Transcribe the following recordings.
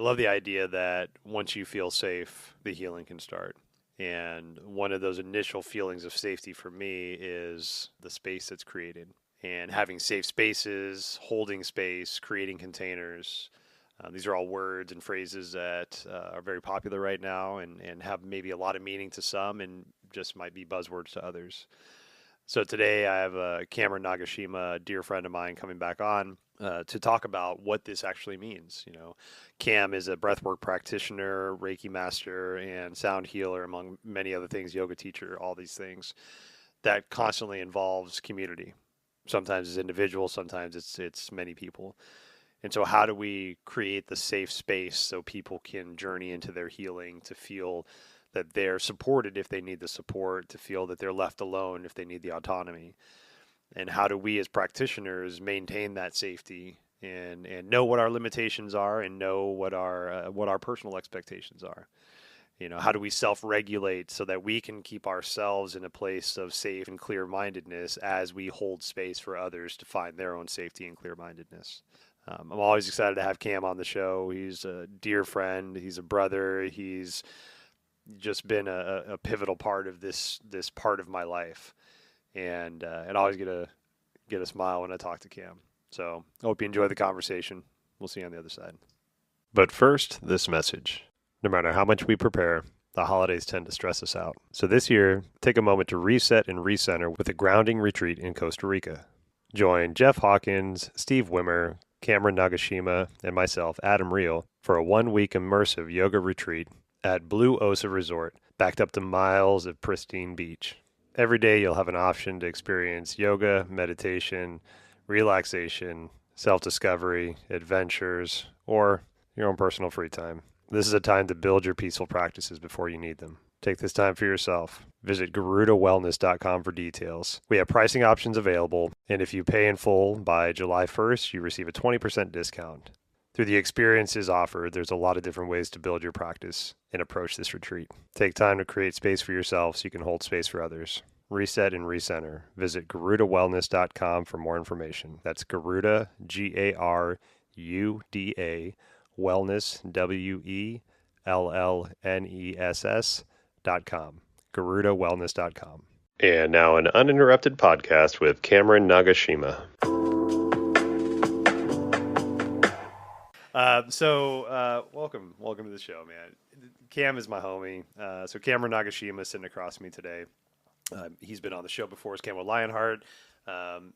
love the idea that once you feel safe, the healing can start. And one of those initial feelings of safety for me is the space that's created and having safe spaces, holding space, creating containers. These are all words and phrases that are very popular right now and have maybe a lot of meaning to some and just might be buzzwords to others. So today I have Cameron Nagashima, a dear friend of mine, coming back on to talk about what this actually means. Cam is a breathwork practitioner, Reiki master, and sound healer, among many other things, yoga teacher, all these things that constantly involves community. Sometimes it's individual, sometimes it's many people. And so how do we create the safe space so people can journey into their healing, to feel that they're supported if they need the support, to feel that they're left alone if they need the autonomy? And how do we as practitioners maintain that safety and know what our limitations are and know what our personal expectations are? How do we self-regulate so that we can keep ourselves in a place of safe and clear-mindedness as we hold space for others to find their own safety and clear-mindedness? I'm always excited to have Cam on the show. He's a dear friend. He's a brother. He's just been a pivotal part of this part of my life, and I always get a smile when I talk to Cam. So I hope you enjoy the conversation. We'll see you on the other side. But first, this message. No matter how much we prepare, the holidays tend to stress us out. So this year, take a moment to reset and recenter with a grounding retreat in Costa Rica. Join Jeff Hawkins, Steve Wimmer, Cameron Nagashima, and myself, Adam Reel, for a 1-week immersive yoga retreat at Blue Osa Resort, backed up to miles of pristine beach. Every day you'll have an option to experience yoga, meditation, relaxation, self-discovery, adventures, or your own personal free time. This is a time to build your peaceful practices before you need them. Take this time for yourself. Visit garudawellness.com for details. We have pricing options available, and if you pay in full by July 1st, you receive a 20% discount. Through the experiences offered, there's a lot of different ways to build your practice and approach this retreat. Take time to create space for yourself so you can hold space for others. Reset and recenter. Visit garudawellness.com for more information. That's Garuda, Garuda, wellness, wellness.com. garudawellness.com. And now an uninterrupted podcast with Cameron Nagashima. Welcome to the show, man. Cam is my homie. So Cameron Nagashima is sitting across from me today. He's been on the show before as Cameron Lionheart.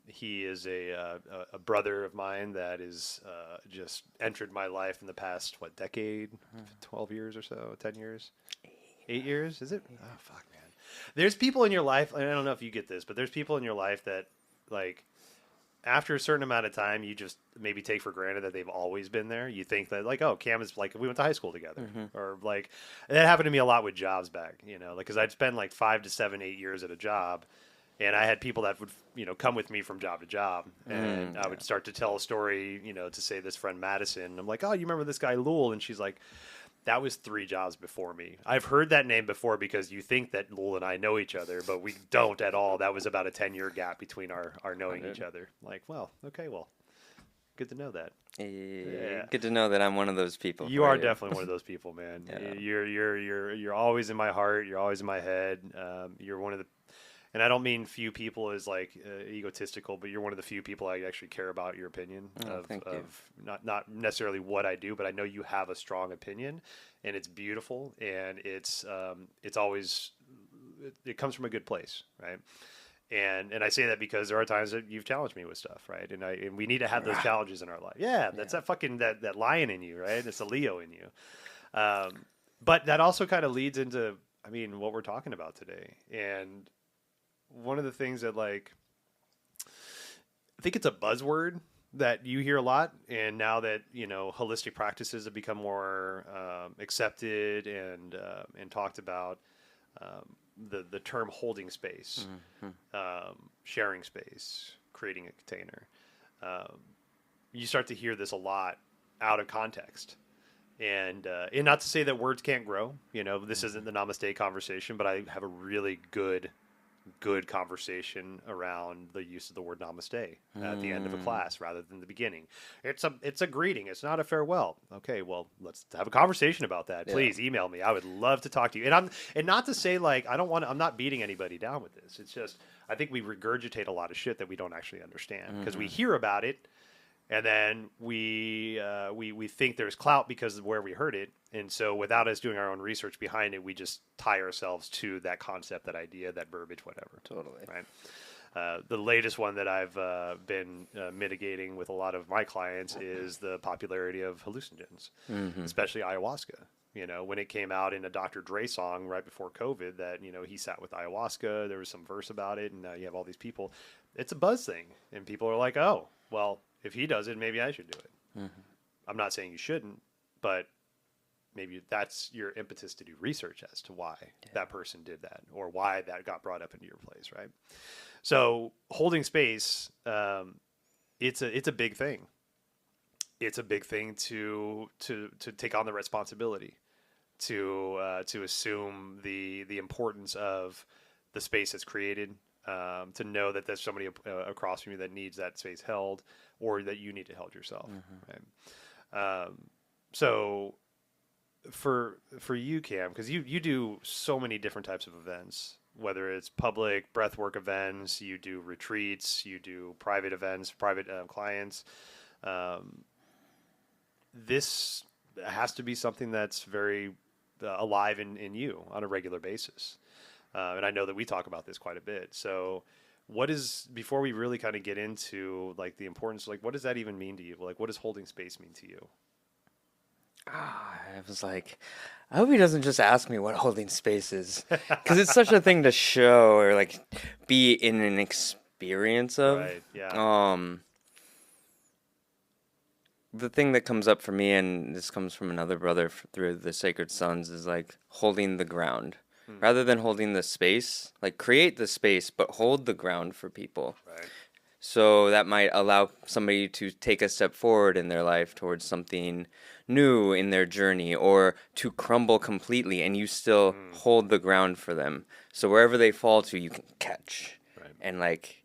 He is a brother of mine that is just entered my life in the past, decade? 12 years or so? 10 years? 8 years? Is it? Oh, fuck, man. There's people in your life, and I don't know if you get this, but there's people in your life that, after a certain amount of time, you just maybe take for granted that they've always been there. You think that, oh, Cam is we went to high school together. Mm-hmm. Or, that happened to me a lot with jobs back, because I'd spend 5 to 7, 8 years at a job. And I had people that would, come with me from job to job. And I would start to tell a story, to say this friend Madison. I'm like, oh, you remember this guy Lul? And she's like, that was 3 jobs before me. I've heard that name before because you think that Lul and I know each other, but we don't at all. That was about a 10-year gap between our knowing each other. Good to know that. Yeah. Good to know that I'm one of those people. You are definitely one of those people, man. Yeah. You're always in my heart. You're always in my head. You're one of the, and I don't mean few people as egotistical, but you're one of the few people I actually care about your opinion of not necessarily what I do, but I know you have a strong opinion, and it's beautiful, and it's always, it comes from a good place, right? And I say that because there are times that you've challenged me with stuff, right? And we need to have those challenges in our life. Yeah, that's that fucking that lion in you, right? It's a Leo in you. But that also kind of leads into, what we're talking about today. And one of the things that I think it's a buzzword that you hear a lot, and now that holistic practices have become more accepted and talked about, the term holding space, sharing space, creating a container, you start to hear this a lot out of context. And not to say that words can't grow, this isn't the Namaste conversation, but I have a really good good conversation around the use of the word namaste at the end of a class rather than the beginning. It's a greeting. It's not a farewell. Okay, well, let's have a conversation about that. Yeah. Please email me. I would love to talk to you. And not to say like I'm not beating anybody down with this. It's just I think we regurgitate a lot of shit that we don't actually understand because we hear about it. And then we think there's clout because of where we heard it, and so without us doing our own research behind it, we just tie ourselves to that concept, that idea, that verbiage, whatever. Totally. Right. The latest one that I've been mitigating with a lot of my clients is the popularity of hallucinogens, especially ayahuasca. You know, when it came out in a Dr. Dre song right before COVID, that he sat with ayahuasca. There was some verse about it, and now you have all these people. It's a buzz thing, and people are like, "Oh, well, if he does it, maybe I should do it." I'm not saying you shouldn't, but maybe that's your impetus to do research as to why that person did that or why that got brought up into your place, right? So holding space, it's a big thing. It's a big thing to take on the responsibility, to assume the importance of the space that's created. To know that there's somebody across from you that needs that space held, or that you need to hold yourself. Right? So for you, Cam, because you do so many different types of events, whether it's public breathwork events, you do retreats, you do private events, private clients. This has to be something that's very alive in you on a regular basis. And I know that we talk about this quite a bit. So before we really kind of get into like the importance, like what does that even mean to you? Like what does holding space mean to you? I was like, I hope he doesn't just ask me what holding space is. Because it's such a thing to show or like be in an experience of. Right, yeah. The thing that comes up for me, and this comes from another brother through the Sacred Sons, is like holding the ground. Rather than holding the space, like create the space, but hold the ground for people. Right. So that might allow somebody to take a step forward in their life towards something new in their journey, or to crumble completely and you still hold the ground for them. So wherever they fall to, you can catch. Right. And like,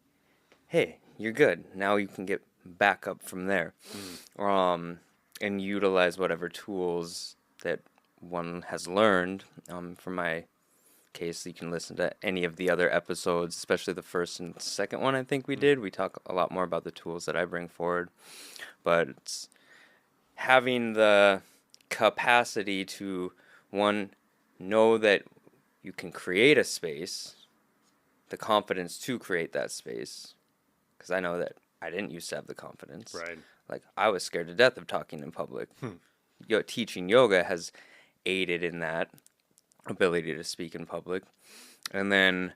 hey, you're good. Now you can get back up from there. And utilize whatever tools that one has learned. For my case, you can listen to any of the other episodes, especially the first and second one I think we did. We talk a lot more about the tools that I bring forward, but it's having the capacity to, one, know that you can create a space, the confidence to create that space, because I know that I didn't used to have the confidence. Right. Like, I was scared to death of talking in public. Teaching yoga has aided in that ability to speak in public. And then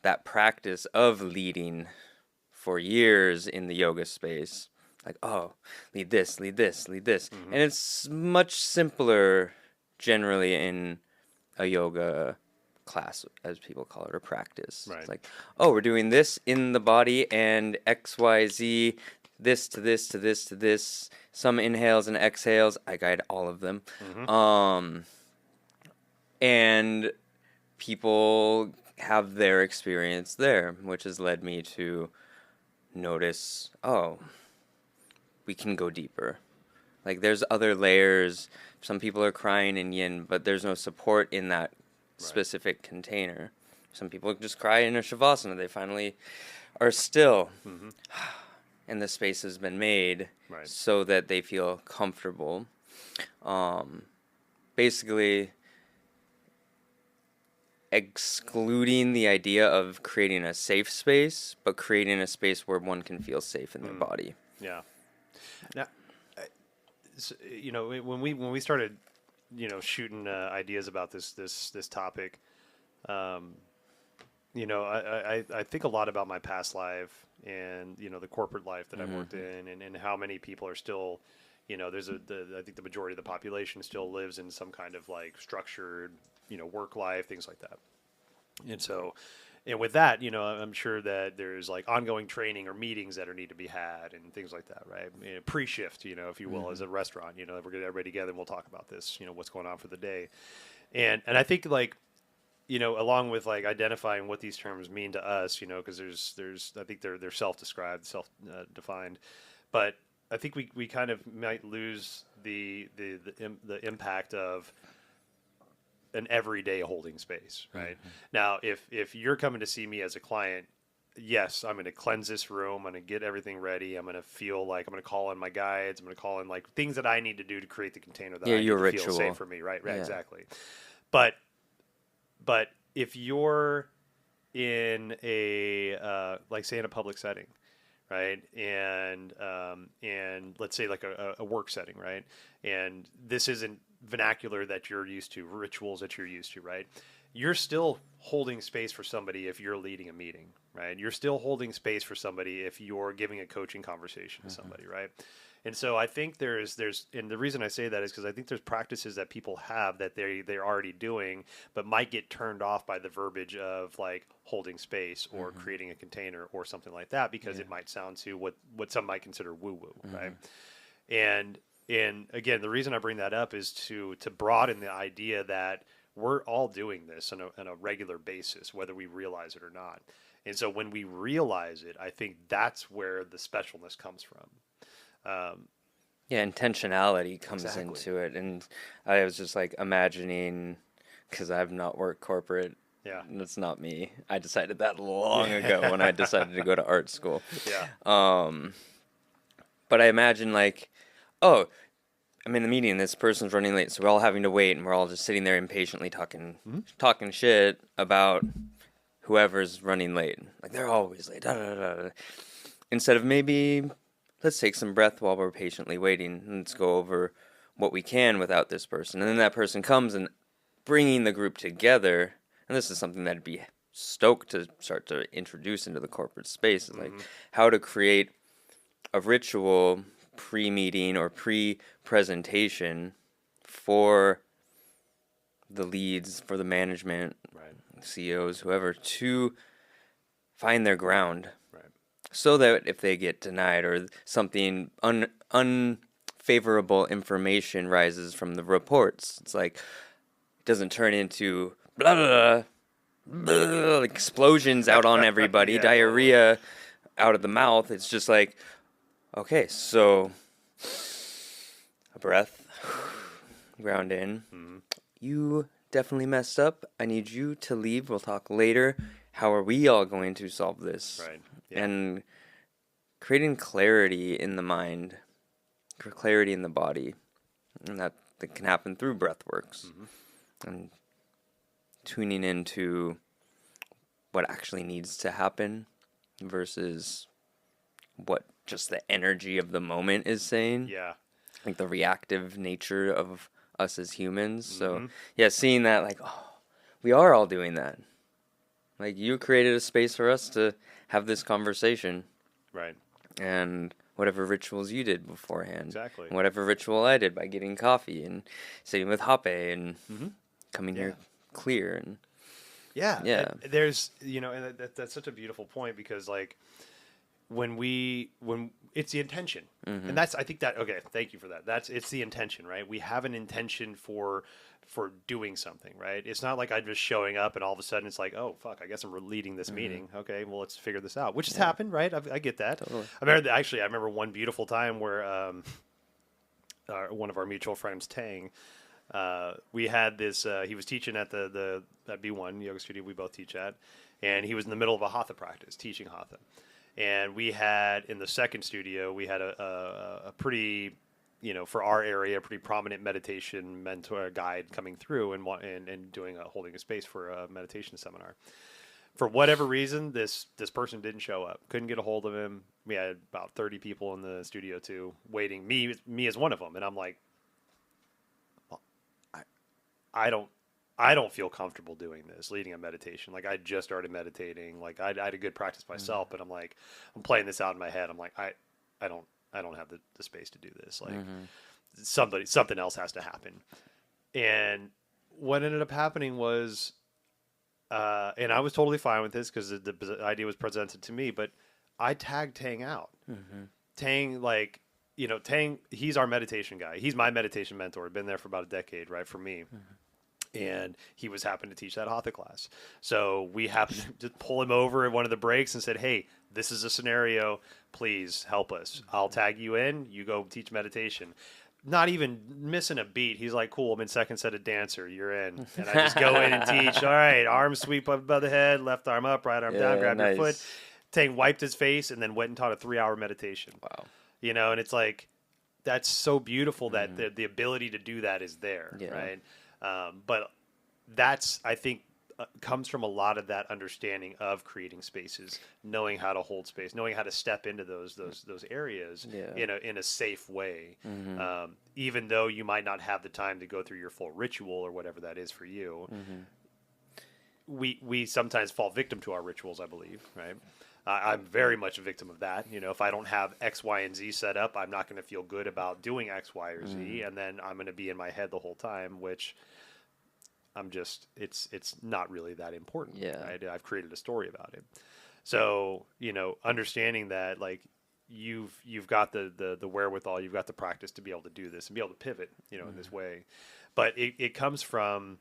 that practice of leading for years in the yoga space, like, oh, lead this, lead this, lead this. And it's much simpler generally in a yoga class, as people call it, or practice. Right. It's like, oh, we're doing this in the body and XYZ, this to this to this to this, some inhales and exhales. I guide all of them. And people have their experience there, which has led me to notice, oh, we can go deeper. Like, there's other layers. Some people are crying in yin, but there's no support in that specific container. Some people just cry in a shavasana. They finally are still. And the space has been made so that they feel comfortable. Basically, excluding the idea of creating a safe space, but creating a space where one can feel safe in their body. Yeah. Now, when we started, shooting ideas about this topic, I think a lot about my past life and the corporate life that I've worked in, and how many people are still, I think the majority of the population still lives in some kind of like structured, work life, things like that. And so, and with that, I'm sure that there's like ongoing training or meetings that need to be had and things like that, right? Pre-shift, if you will, as a restaurant, we're getting everybody together and we'll talk about this, what's going on for the day. And I think like along with like identifying what these terms mean to us, because I think they're self-described, self-defined, but I think we kind of might lose the impact of an everyday holding space, right? Mm-hmm. Now, if you're coming to see me as a client, yes, I'm going to cleanse this room. I'm going to get everything ready. I'm going to feel like I'm going to call in my guides. I'm going to call in like things that I need to do to create the container that Yeah, I need your to feel ritual. safe for me, right? Right, Yeah. exactly. But if you're in a like say in a public setting, right, and let's say like a work setting, right, and this isn't vernacular that you're used to, rituals that you're used to, right, you're still holding space for somebody if you're leading a meeting, right? You're still holding space for somebody if you're giving a coaching conversation to somebody, right? And so I think there's and the reason I say that is because I think there's practices that people have that they're already doing, but might get turned off by the verbiage of like holding space or creating a container or something like that because it might sound to what some might consider woo woo, right? And again, the reason I bring that up is to broaden the idea that we're all doing this on a regular basis, whether we realize it or not. And so when we realize it, I think that's where the specialness comes from. Yeah, intentionality comes Exactly. into it. And I was just like imagining, because I've not worked corporate. Yeah. That's not me. I decided that long ago when I decided to go to art school. Yeah. But I imagine like, oh, I'm in the meeting. This person's running late, so we're all having to wait, and we're all just sitting there impatiently talking shit about whoever's running late. Like they're always late. Da, da, da, da. Instead of maybe let's take some breath while we're patiently waiting, and let's go over what we can without this person. And then that person comes and bringing the group together. And this is something that'd be stoked to start to introduce into the corporate space, is like how to create a ritual pre-meeting or pre-presentation for the leads, for the management, Right. CEOs, whoever, to find their ground. Right. So that if they get denied or something unfavorable information rises from the reports, it's like it doesn't turn into blah blah blah, blah explosions out on everybody, Yeah, diarrhea out of the mouth. It's just like, okay, so a breath, ground in. You definitely messed up. I need you to leave. We'll talk later. How are we all going to solve this? Right. Yeah. And creating clarity in the mind, clarity in the body, and that can happen through breath works and tuning into what actually needs to happen versus what just the energy of the moment is saying. Yeah. Like the reactive nature of us as humans. So yeah, seeing that like, oh, we are all doing that. Like you created a space for us to have this conversation. Right. And whatever rituals you did beforehand. Exactly. And whatever ritual I did by getting coffee and sitting with Hape and coming here clear. And Yeah. Yeah. There's, and that's such a beautiful point because like when it's the intention and I think that, okay, thank you for that. It's the intention, right? We have an intention for doing something, right? It's not like I'm just showing up and all of a sudden it's like, oh fuck, I guess I'm leading this meeting. Okay, well let's figure this out, which has happened, right? I get that. Totally. I remember one beautiful time where one of our mutual friends, Tang, we had this. He was teaching at the at B1 yoga studio we both teach at, and he was in the middle of a hatha practice, teaching hatha. And we had in the second studio, we had a pretty, for our area, a pretty prominent meditation mentor guide coming through and doing holding a space for a meditation seminar. For whatever reason, this person didn't show up. Couldn't get a hold of him. We had about 30 people in the studio too, waiting. Me as one of them, and I'm like, well, I don't feel comfortable doing this, leading a meditation. Like I just started meditating. Like I had a good practice myself, but I'm like, I'm playing this out in my head. I'm like, I don't have the space to do this. Like something else has to happen. And what ended up happening was, and I was totally fine with this because the idea was presented to me, but I tagged Tang out. Tang, like, Tang, he's our meditation guy. He's my meditation mentor. Been there for about a decade, right, for me. and he was happened to teach that Hatha class. So we happened to pull him over at one of the breaks and said, "Hey, this is a scenario. Please help us. I'll tag you in. You go teach meditation." Not even missing a beat. He's like, "Cool, I'm in second set of dancer. You're in." And I just go in and teach. All right, arm sweep above the head, left arm up, right arm down, grab your foot. Tank wiped his face and then went and taught a 3-hour meditation. Wow. You know, and it's like, that's so beautiful that the ability to do that is there, right? But that's, I think, comes from a lot of that understanding of creating spaces, knowing how to hold space, knowing how to step into those areas in a safe way. Even though you might not have the time to go through your full ritual or whatever that is for you, we sometimes fall victim to our rituals, I believe, right? I'm very much a victim of that. You know, if I don't have X, Y, and Z set up, I'm not going to feel good about doing X, Y, or Z, and then I'm going to be in my head the whole time, which I'm just, it's not really that important. Yeah. Right? I've created a story about it. So, you know, understanding that, like, you've got the wherewithal, you've got the practice to be able to do this and be able to pivot, you know, in this way. But it comes from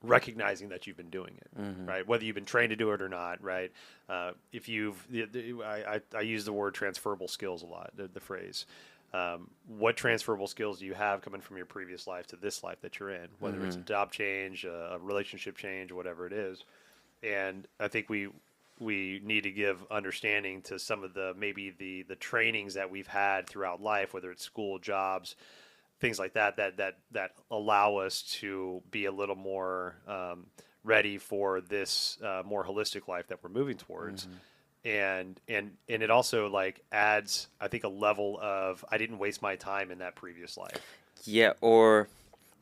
recognizing that you've been doing it, right? Whether you've been trained to do it or not, right? If I use the word transferable skills a lot, the phrase. What transferable skills do you have coming from your previous life to this life that you're in, whether it's a job change, a relationship change, whatever it is. And I think we need to give understanding to some of maybe the trainings that we've had throughout life, whether it's school, jobs, things like that allow us to be a little more ready for this more holistic life that we're moving towards. And it also, like, adds, I think, a level of, I didn't waste my time in that previous life. Yeah, or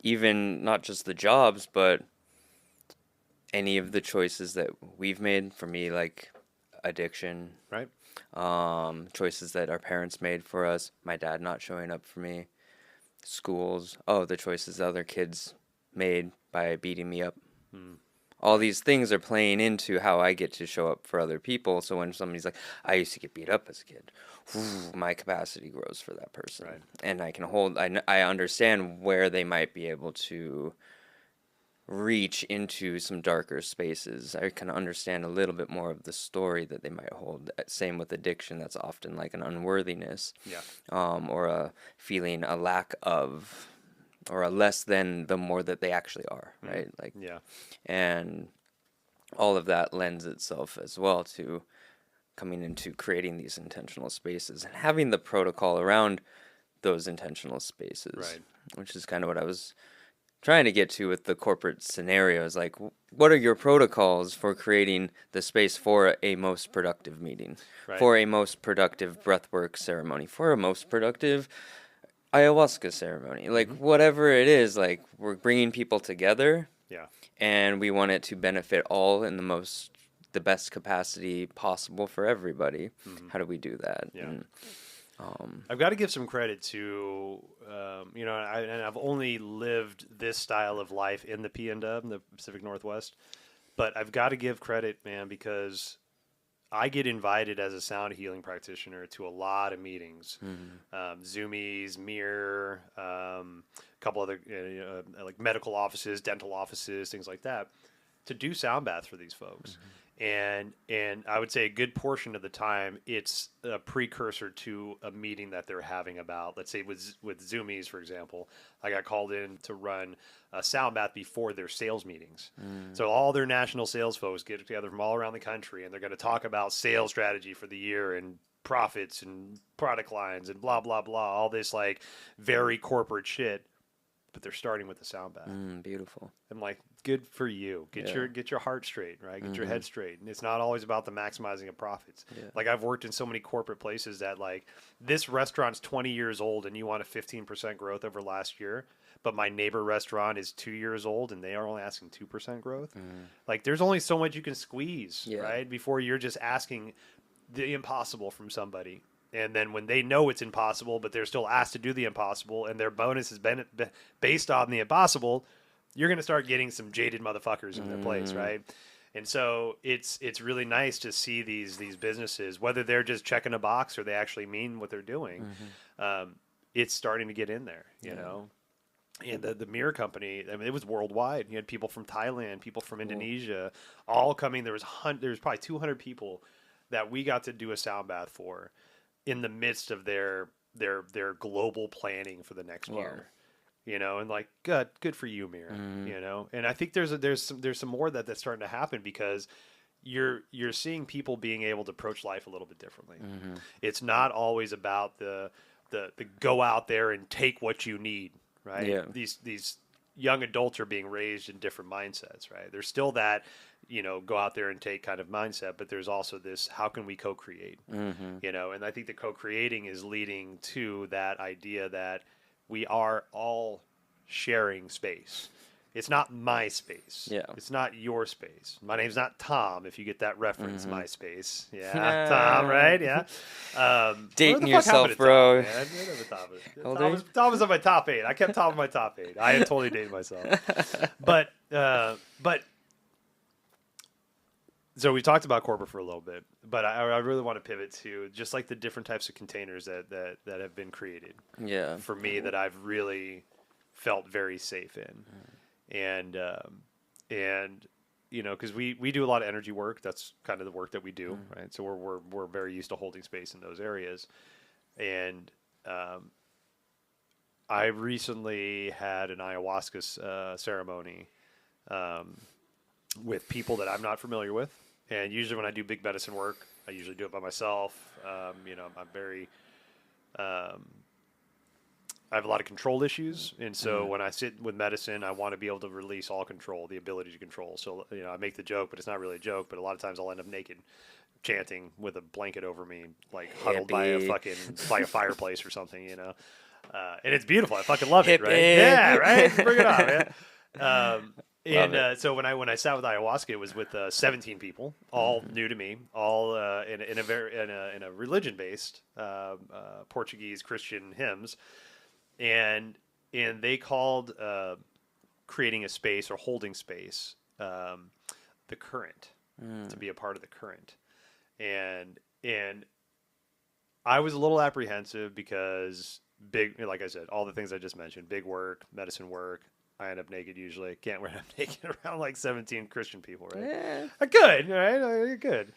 even not just the jobs, but any of the choices that we've made. For me, like addiction, right? Choices that our parents made for us, my dad not showing up for me, schools, the choices other kids made by beating me up. All these things are playing into how I get to show up for other people. So when somebody's like, "I used to get beat up as a kid," my capacity grows for that person. Right. And I can I understand where they might be able to reach into some darker spaces. I can understand a little bit more of the story that they might hold. Same with addiction. That's often like an unworthiness, or a feeling, a lack of, or a less than the more that they actually are, right? Like, and all of that lends itself as well to coming into creating these intentional spaces and having the protocol around those intentional spaces, right? Which is kind of what I was trying to get to with the corporate scenarios. Like, what are your protocols for creating the space for a most productive meeting, for a most productive breathwork ceremony, for a most productive ayahuasca ceremony, like whatever it is, like we're bringing people together, and we want it to benefit all in the best capacity possible for everybody. How do we do that? I've got to give some credit to, you know, and I've only lived this style of life in the PNW, in the Pacific Northwest, but I've got to give credit, man, because I get invited as a sound healing practitioner to a lot of meetings, Zoomies, Mirror, a couple other like medical offices, dental offices, things like that, to do sound baths for these folks. And I would say a good portion of the time, it's a precursor to a meeting that they're having about, let's say with Zoomies, for example, I got called in to run a sound bath before their sales meetings. So all their national sales folks get together from all around the country, and they're going to talk about sales strategy for the year and profits and product lines and blah, blah, blah, all this like very corporate shit. But they're starting with the sound bath. Beautiful. I'm like, good for you. Get your heart straight, right? Get your head straight. And it's not always about the maximizing of profits. Like, I've worked in so many corporate places that, like, this restaurant's 20 years old and you want a 15% growth over last year, but my neighbor restaurant is 2 years old and they are only asking 2% growth. Like, there's only so much you can squeeze, right? Before you're just asking the impossible from somebody. And then when they know it's impossible, but they're still asked to do the impossible, and their bonus has been based on the impossible, you're going to start getting some jaded motherfuckers in their place, right? And so it's really nice to see these businesses, whether they're just checking a box or they actually mean what they're doing. It's starting to get in there, you know. And the mirror company, I mean, it was worldwide. You had people from Thailand, people from Indonesia, all coming. There was probably 200 people that we got to do a sound bath for in the midst of their global planning for the next Wow. year. And like good for you, Mir. And I think there's some more that's starting to happen because you're seeing people being able to approach life a little bit differently. It's not always about the go out there and take what you need, right? Yeah. These young adults are being raised in different mindsets, right? There's still that, go out there and take kind of mindset, but there's also this, how can we co-create? And I think the co-creating is leading to that idea that we are all sharing space. It's not my space. Yeah. It's not your space. My name's not Tom, if you get that reference, my space. Yeah, Tom, right? Yeah. Dating where the fuck yourself, happened to bro. Tom, man? Whatever Tom is. How old are you? Tom was on my top 8. I kept Tom in my top 8. I had totally dated myself. But so we talked about corporate for a little bit, but I really want to pivot to just like the different types of containers that have been created. Yeah. For me, that I've really felt very safe in. And because we do a lot of energy work. That's kind of the work that we do, right? So we're very used to holding space in those areas. And I recently had an ayahuasca ceremony with people that I'm not familiar with. And usually when I do big medicine work, I usually do it by myself. I'm very I have a lot of control issues, and so when I sit with medicine, I want to be able to release all control, the ability to control. So, I make the joke, but it's not really a joke, but a lot of times I'll end up naked, chanting with a blanket over me, like huddled by a fireplace or something, and it's beautiful. I fucking love it, right? Yeah, right? Bring it on, man. So when I sat with ayahuasca, it was with 17 people, all new to me, all in a religion based Portuguese Christian hymns. And they called creating a space or holding space the current, to be a part of the current. And I was a little apprehensive because like I said, all the things I just mentioned, big work, medicine work. I end up naked usually. Can't wear naked around like 17 Christian people, right? Yeah. I could, right? I could.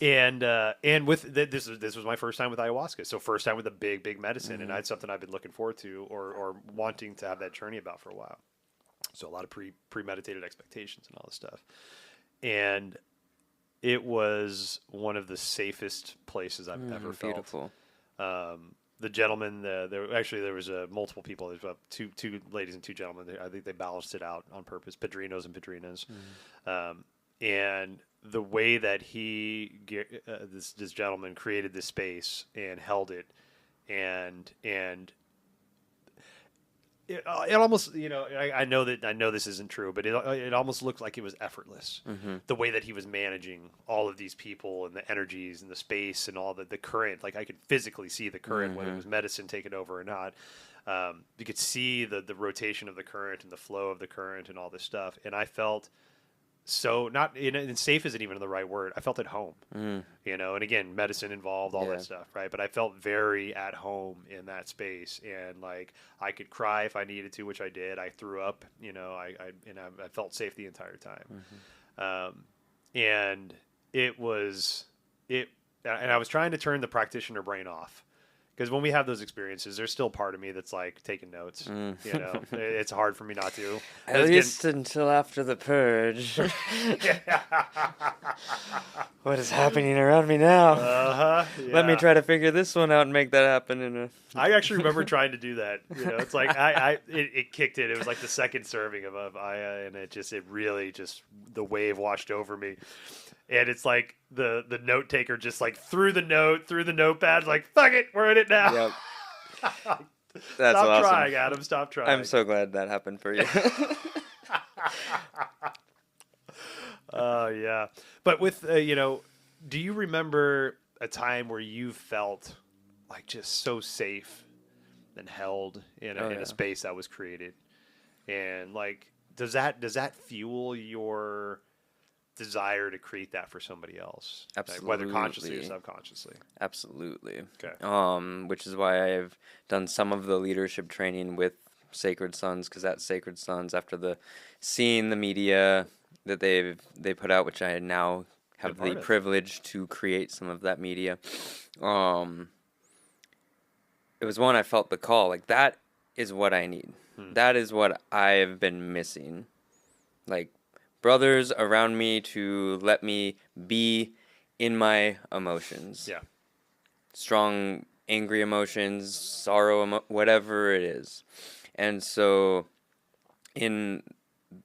And with this was my first time with ayahuasca, so first time with a big medicine, and that's something I've been looking forward to or wanting to have that journey about for a while. So a lot of premeditated expectations and all this stuff, and it was one of the safest places I've ever felt. Beautiful. The gentleman, there was multiple people. There's about two ladies and two gentlemen. I think they balanced it out on purpose, padrinos and padrinas, and the way that this gentleman created this space and held it, and it almost, I know this isn't true, but it almost looked like it was effortless. The way that he was managing all of these people and the energies and the space and all the current, like I could physically see the current, whether it was medicine taking over or not. You could see the rotation of the current and the flow of the current and all this stuff. And I felt so not and safe isn't even the right word. I felt at home, and again, medicine involved, all that stuff, right? But I felt very at home in that space, and like I could cry if I needed to, which I did. I threw up, I felt safe the entire time, and it was it. And I was trying to turn the practitioner brain off. Because when we have those experiences, there's still part of me that's like taking notes. It's hard for me not to. At least until after the purge. What is happening around me now? Yeah. Let me try to figure this one out and make that happen. I actually remember trying to do that. It's like it kicked in. It was like the second serving of Aya, and it really just the wave washed over me. And it's like the note taker just like threw the notepad, like, fuck it, we're in it now. Yep. That's awesome. Stop trying, Adam. Stop trying. I'm so glad that happened for you. Yeah. But with, do you remember a time where you felt like just so safe and held in a space that was created? And like, does that fuel your desire to create that for somebody else, like, Absolutely. whether consciously or subconsciously. Absolutely. Okay. Which is why I've done some of the leadership training with Sacred Sons, because at Sacred Sons, after seeing the media that they put out, which I now have the privilege to create some of that media, it was one I felt the call. Like, that is what I need. That is what I've been missing. Like, brothers around me to let me be in my emotions. Yeah. Strong, angry emotions, sorrow, whatever it is. And so, in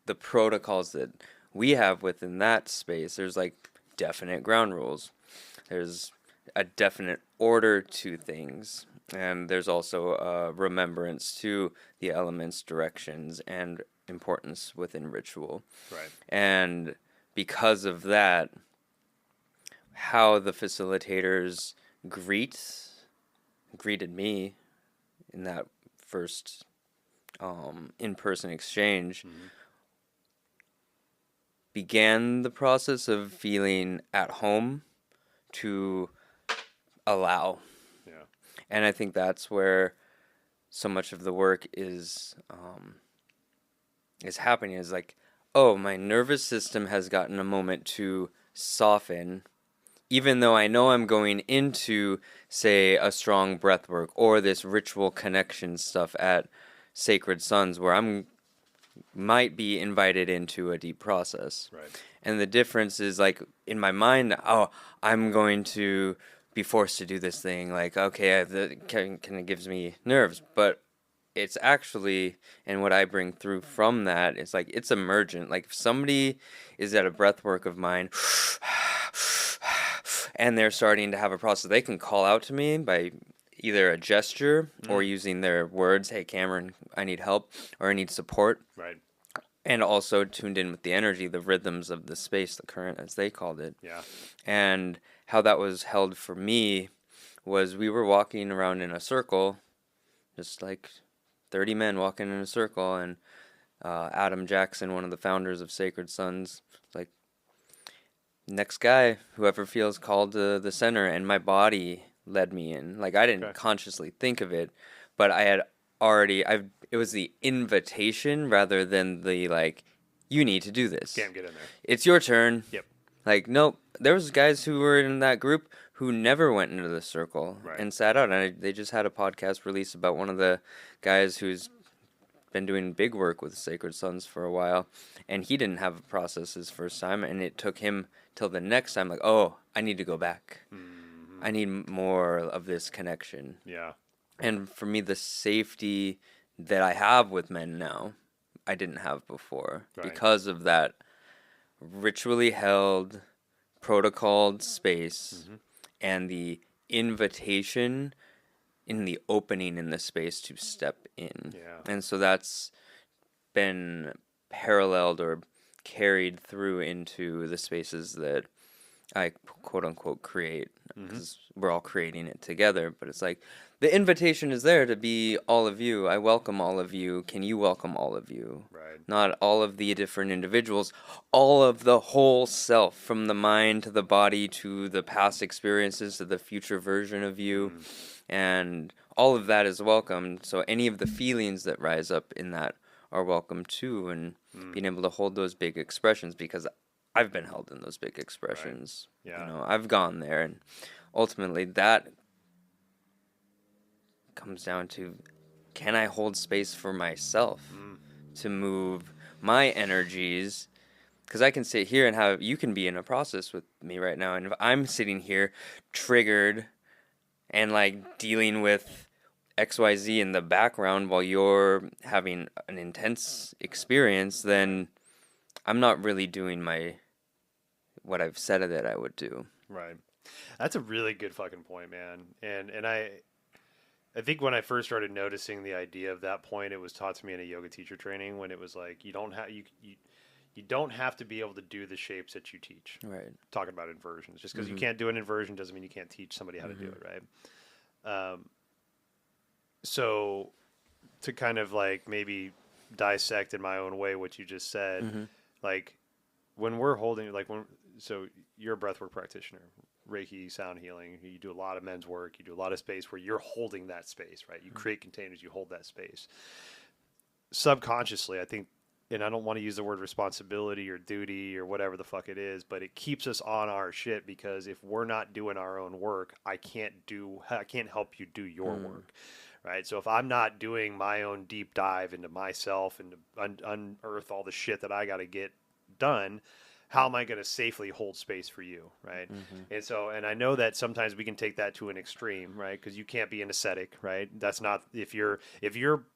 the protocols that we have within that space, there's like definite ground rules. There's a definite order to things. And there's also a remembrance to the elements, directions, and importance within ritual. Right. And because of that, how the facilitators greeted me in that first in-person exchange began the process of feeling at home to allow. Yeah. And I think that's where so much of the work is happening, is like, oh, my nervous system has gotten a moment to soften, even though I know I'm going into, say, a strong breath work or this ritual connection stuff at Sacred Sons, where I'm might be invited into a deep process. Right. And the difference is, like, in my mind, oh, I'm going to be forced to do this thing. Like, okay, that kind of gives me nerves. But it's actually, and what I bring through from that is, like, it's emergent. Like, if somebody is at a breath work of mine, and they're starting to have a process, they can call out to me by either a gesture or using their words, hey, Cameron, I need help, or I need support. Right. And also tuned in with the energy, the rhythms of the space, the current, as they called it. Yeah. And how that was held for me was we were walking around in a circle, just like 30 men walking in a circle, and Adam Jackson, one of the founders of Sacred Sons, like, next guy, whoever feels called to the center, and my body led me in. Like, I didn't consciously think of it, but I had already, it was the invitation rather than the, like, you need to do this. Can't get in there. It's your turn. Yep. Like, nope. There was guys who were in that group who never went into the circle and sat out. And they just had a podcast release about one of the guys who's been doing big work with Sacred Sons for a while, and he didn't have a process his first time, and it took him till the next time, like, oh, I need to go back. I need more of this connection. Yeah. And for me, the safety that I have with men now, I didn't have before because of that ritually held, protocoled space and the invitation in the opening in the space to step in. Yeah. And so that's been paralleled or carried through into the spaces that I quote unquote create, because we're all creating it together. But it's like, the invitation is there to be all of you. I welcome all of you. Can you welcome all of you? Right. Not all of the different individuals, all of the whole self, from the mind to the body to the past experiences to the future version of you. And all of that is welcome. So any of the feelings that rise up in that are welcome too, and being able to hold those big expressions, because I've been held in those big expressions. Right. Yeah. You know, I've gone there, and ultimately that comes down to, can I hold space for myself to move my energies? Because I can sit here and have, you can be in a process with me right now, and if I'm sitting here triggered and like dealing with XYZ in the background while you're having an intense experience, then I'm not really doing what I've said that I would do. Right. That's a really good fucking point, man. And I think when I first started noticing the idea of that point, it was taught to me in a yoga teacher training, when it was like, you don't have to be able to do the shapes that you teach. Right. Talking about inversions. Just because you can't do an inversion doesn't mean you can't teach somebody how to do it, right? So to kind of like maybe dissect in my own way what you just said, like, when we're holding, like so you're a breathwork practitioner, Reiki, sound healing, you do a lot of men's work, you do a lot of space where you're holding that space, right? You create containers, you hold that space. Subconsciously, I think, and I don't want to use the word responsibility or duty or whatever the fuck it is, but it keeps us on our shit, because if we're not doing our own work, I can't help you do your work. Right. So if I'm not doing my own deep dive into myself and to unearth all the shit that I got to get done, how am I going to safely hold space for you? Right. And so, and I know that sometimes we can take that to an extreme, right? Because you can't be an ascetic, right? That's not, if your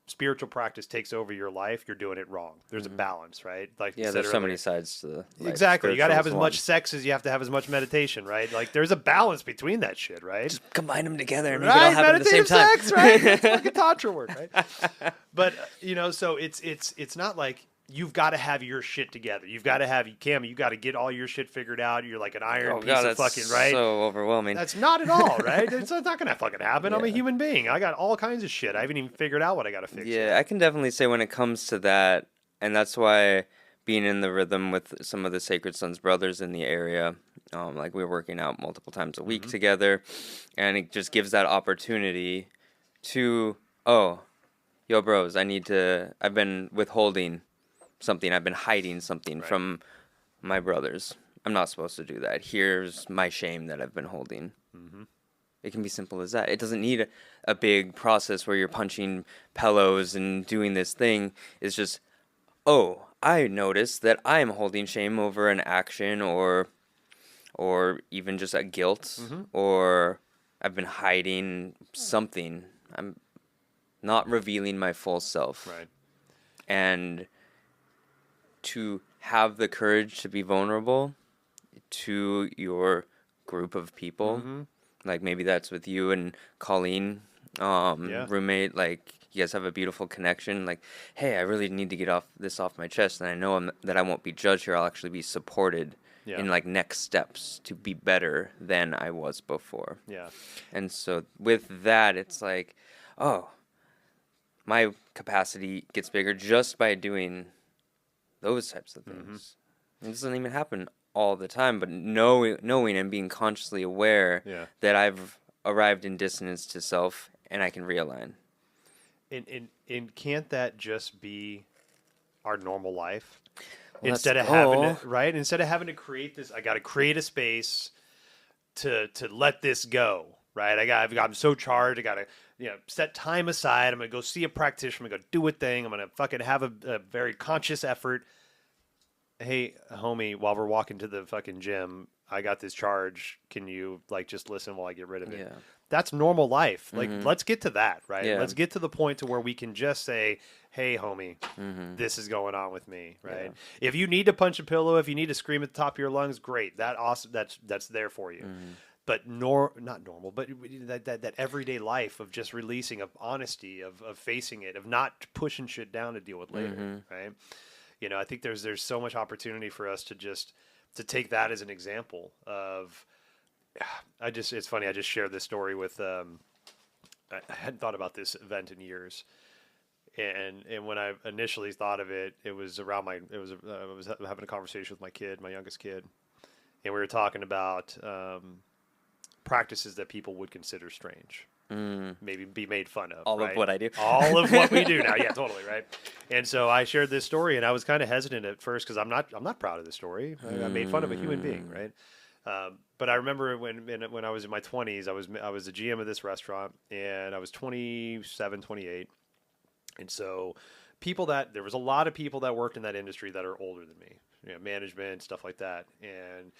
spiritual practice takes over your life, you're doing it wrong. There's a balance, right? Like Yeah, there's so many sides to life. Exactly. You got to have as Spiritual is much sex as you have to have as much meditation, right? Like there's a balance between that shit, right? Just combine them together and maybe Right, they'll happen at the same meditative time. sex, right? That's fucking tantra work, right? But so it's not like you've got to have your shit together. You've got to have you got to get all your shit figured out. You're like an iron piece of fucking, right? So overwhelming. That's not at all, right? It's not gonna fucking happen. I'm a human being. I got all kinds of shit. I haven't even figured out what I got to fix. Yeah, yet. I can definitely say when it comes to that, and that's why being in the rhythm with some of the Sacred Sons brothers in the area, like we're working out multiple times a week together, and it just gives that opportunity to, oh, yo, bros, I've been withholding something, I've been hiding something from my brothers. I'm not supposed to do that. Here's my shame that I've been holding. It can be simple as that. It doesn't need a big process where you're punching pillows and doing this thing. It's just, oh, I noticed that I'm holding shame over an action or even just a guilt, or I've been hiding something. I'm not revealing my full self. Right. And to have the courage to be vulnerable to your group of people, like maybe that's with you and Colleen, roommate, like you guys have a beautiful connection, like, hey, I really need to get off my chest, and I know that I won't be judged here. I'll actually be supported in like next steps to be better than I was before. Yeah. And so with that, it's like, oh, my capacity gets bigger just by doing those types of things. It doesn't even happen all the time, but knowing and being consciously aware that I've arrived in dissonance to self and I can realign. And can't that just be our normal life? Well, Instead of having to create this, I got to create a space to let this go, right? I'm so charged. I got to set time aside. I'm gonna go see a practitioner. I'm gonna go do a thing. I'm gonna fucking have a very conscious effort. Hey, homie, while we're walking to the fucking gym, I got this charge. Can you just listen while I get rid of it? Yeah. That's normal life. Like, let's get to that, right? Yeah. Let's get to the point to where we can just say, hey, homie, this is going on with me, right? Yeah. If you need to punch a pillow, if you need to scream at the top of your lungs, great. That's there for you. But not normal, but that everyday life of just releasing, of honesty, of facing it, of not pushing shit down to deal with later, right? I think there's so much opportunity for us to take that as an example of. It's funny. I just shared this story with. I hadn't thought about this event in years, and when I initially thought of it, it was around I was having a conversation with my kid, my youngest kid, and we were talking about practices that people would consider strange. Maybe be made fun of. All of what I do. All of what we do now. Yeah, totally, right? And so I shared this story, and I was kind of hesitant at first because I'm not proud of this story. I made fun of a human being, right? But I remember when I was in my 20s, I was the GM of this restaurant, and I was 27, 28. And so there was a lot of people that worked in that industry that are older than me, management, stuff like that. And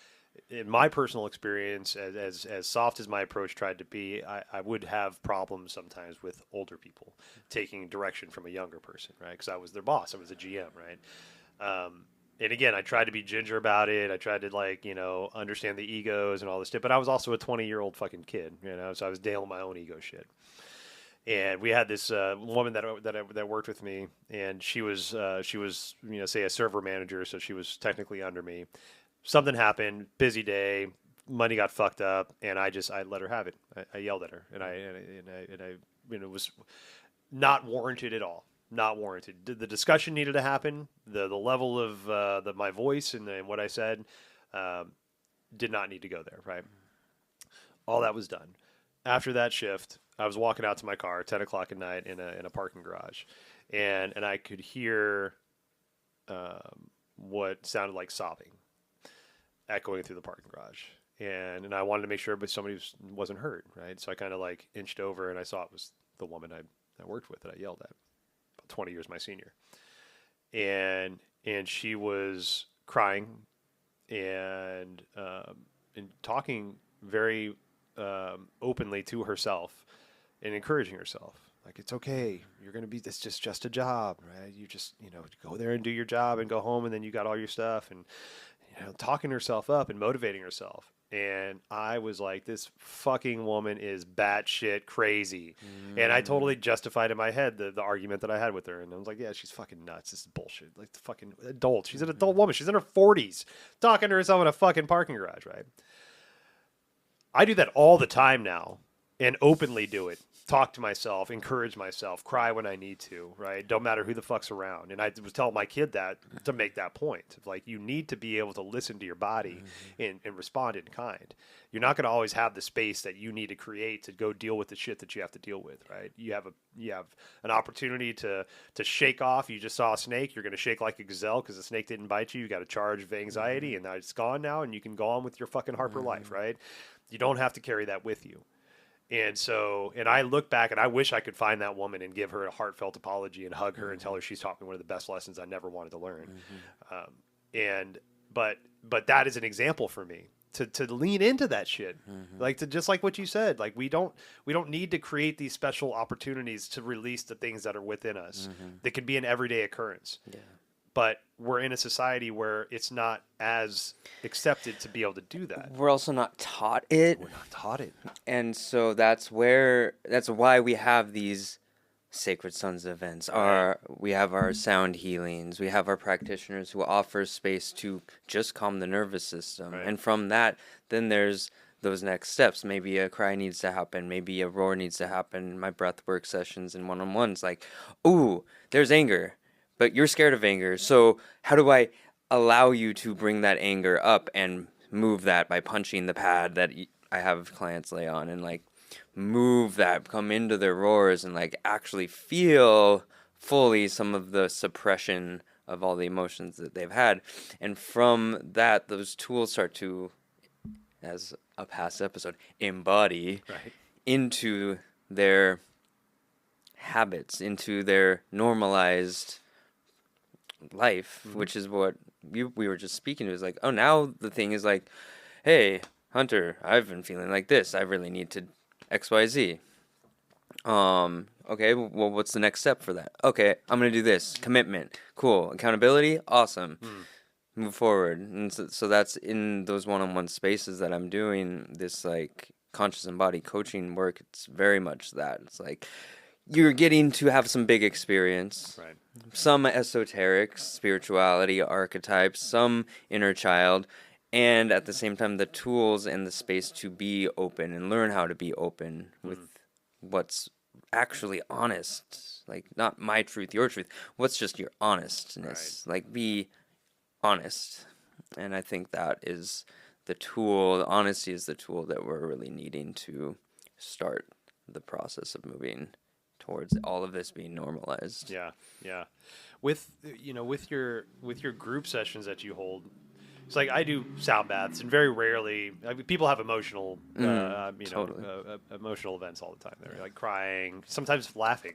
in my personal experience, as soft as my approach tried to be, I would have problems sometimes with older people taking direction from a younger person, right? Because I was their boss. I was a GM, right? And again, I tried to be ginger about it. I tried to understand the egos and all this stuff. But I was also a 20-year-old fucking kid, so I was dealing with my own ego shit. And we had this woman that worked with me, and she was say a server manager, so she was technically under me. Something happened, busy day, money got fucked up, and I let her have it. I yelled at her, and I it was not warranted at all. not warranted. The discussion needed to happen. The level of my voice and what I said did not need to go there. Right. All that was done. After that shift, I was walking out to my car, 10 o'clock at night, in a parking garage, and I could hear what sounded like sobbing echoing through the parking garage. And I wanted to make sure somebody wasn't hurt, right? So I kind of like inched over and I saw it was the woman I worked with that I yelled at, about 20 years my senior. And she was crying and talking very openly to herself and encouraging herself. Like, it's okay. You're going to be, it's just a job, right? You just, go there and do your job and go home, and then you got all your stuff, and, talking herself up and motivating herself. And I was like, this fucking woman is batshit crazy. And I totally justified in my head the argument that I had with her. And I was like, yeah, she's fucking nuts. This is bullshit. Like, the fucking adult. She's an adult woman. She's in her 40s talking to herself in a fucking parking garage, right? I do that all the time now and openly do it. Talk to myself, encourage myself, cry when I need to, right? Don't matter who the fuck's around. And I was telling my kid that to make that point. Like, you need to be able to listen to your body and respond in kind. You're not going to always have the space that you need to create to go deal with the shit that you have to deal with, right? You have an opportunity to shake off. You just saw a snake. You're going to shake like a gazelle because the snake didn't bite you. You got a charge of anxiety, and now it's gone now, and you can go on with your fucking Harper life, right? You don't have to carry that with you. And so, and I look back and I wish I could find that woman and give her a heartfelt apology and hug her and tell her she's taught me one of the best lessons I never wanted to learn. But that is an example for me to lean into that shit. Like, to, just like what you said, like, we don't need to create these special opportunities to release the things that are within us that can be an everyday occurrence. Yeah. But we're in a society where it's not as accepted to be able to do that. We're also not taught it. We're not taught it. And so that's why we have these Sacred Sons events. We have our sound healings. We have our practitioners who offer space to just calm the nervous system. Right. And from that, then there's those next steps. Maybe a cry needs to happen. Maybe a roar needs to happen. My breath work sessions and one-on-ones, like, ooh, there's anger. But you're scared of anger, so how do I allow you to bring that anger up and move that by punching the pad that I have clients lay on, and like move that, come into their roars, and like actually feel fully some of the suppression of all the emotions that they've had. And from that, those tools start to, as a past episode, embody into their habits, into their normalized life, which is what we were just speaking to. Is like, oh, now the thing is like, hey, Hunter, I've been feeling like this. I really need to XYZ. Okay, well, what's the next step for that? Okay, I'm gonna do this. Commitment, cool. Accountability, awesome. Move forward. And so that's in those one-on-one spaces that I'm doing this like conscious embodied coaching work. It's very much that. It's like, you're getting to have some big experience, right? Some esoteric spirituality archetypes, some inner child, and at the same time the tools and the space to be open and learn how to be open with what's actually honest. Like, not my truth, your truth. What's just your honestness? Right. Like, be honest. And I think that is the tool. Honesty is the tool that we're really needing to start the process of moving towards all of this being normalized. Yeah. With your group sessions that you hold, it's like I do sound baths, and very rarely people have emotional, emotional events all the time. They're like crying, sometimes laughing.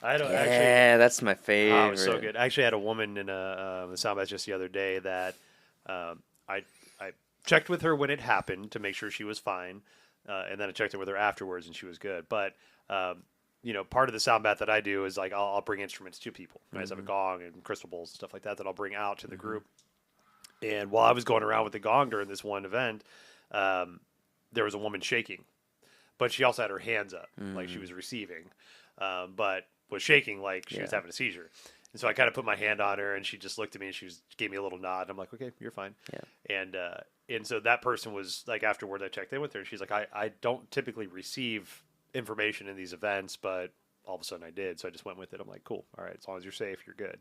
That's my favorite. Oh, it was so good. I actually had a woman in a sound bath just the other day that I checked with her when it happened to make sure she was fine, and then I checked in with her afterwards, and she was good. But part of the sound bath that I do is like I'll bring instruments to people. I have a gong and crystal bowls and stuff like that I'll bring out to the group. And while I was going around with the gong during this one event, there was a woman shaking, but she also had her hands up like she was receiving, but was shaking like she was having a seizure. And so I kind of put my hand on her, and she just looked at me, and she gave me a little nod. I'm like, okay, you're fine. Yeah. And so that person was like, afterward, I checked in with her, and she's like, I don't typically receive information in these events, but all of a sudden I did. So I just went with it. I'm like, cool. All right. As long as you're safe, you're good.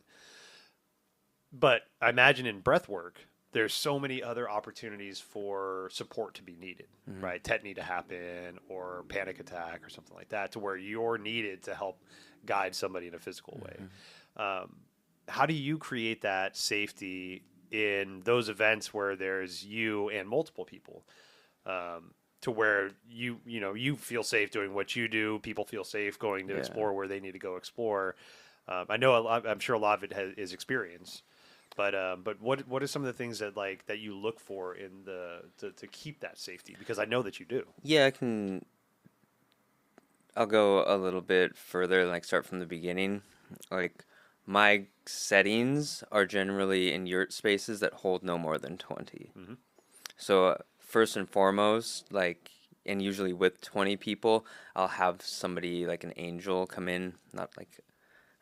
But I imagine in breath work, there's so many other opportunities for support to be needed, right? Tetany to happen or panic attack or something like that, to where you're needed to help guide somebody in a physical way. How do you create that safety in those events where there's you and multiple people, to where you feel safe doing what you do, people feel safe going to explore where they need to go explore? I know I'm sure a lot of it is experience. But what are some of the things that you look for in to keep that safety? Because I know that you do. Yeah, I'll go a little bit further, like start from the beginning. Like my settings are generally in yurt spaces that hold no more than 20. So first and foremost, like, and usually with 20 people, I'll have somebody like an angel come in, not like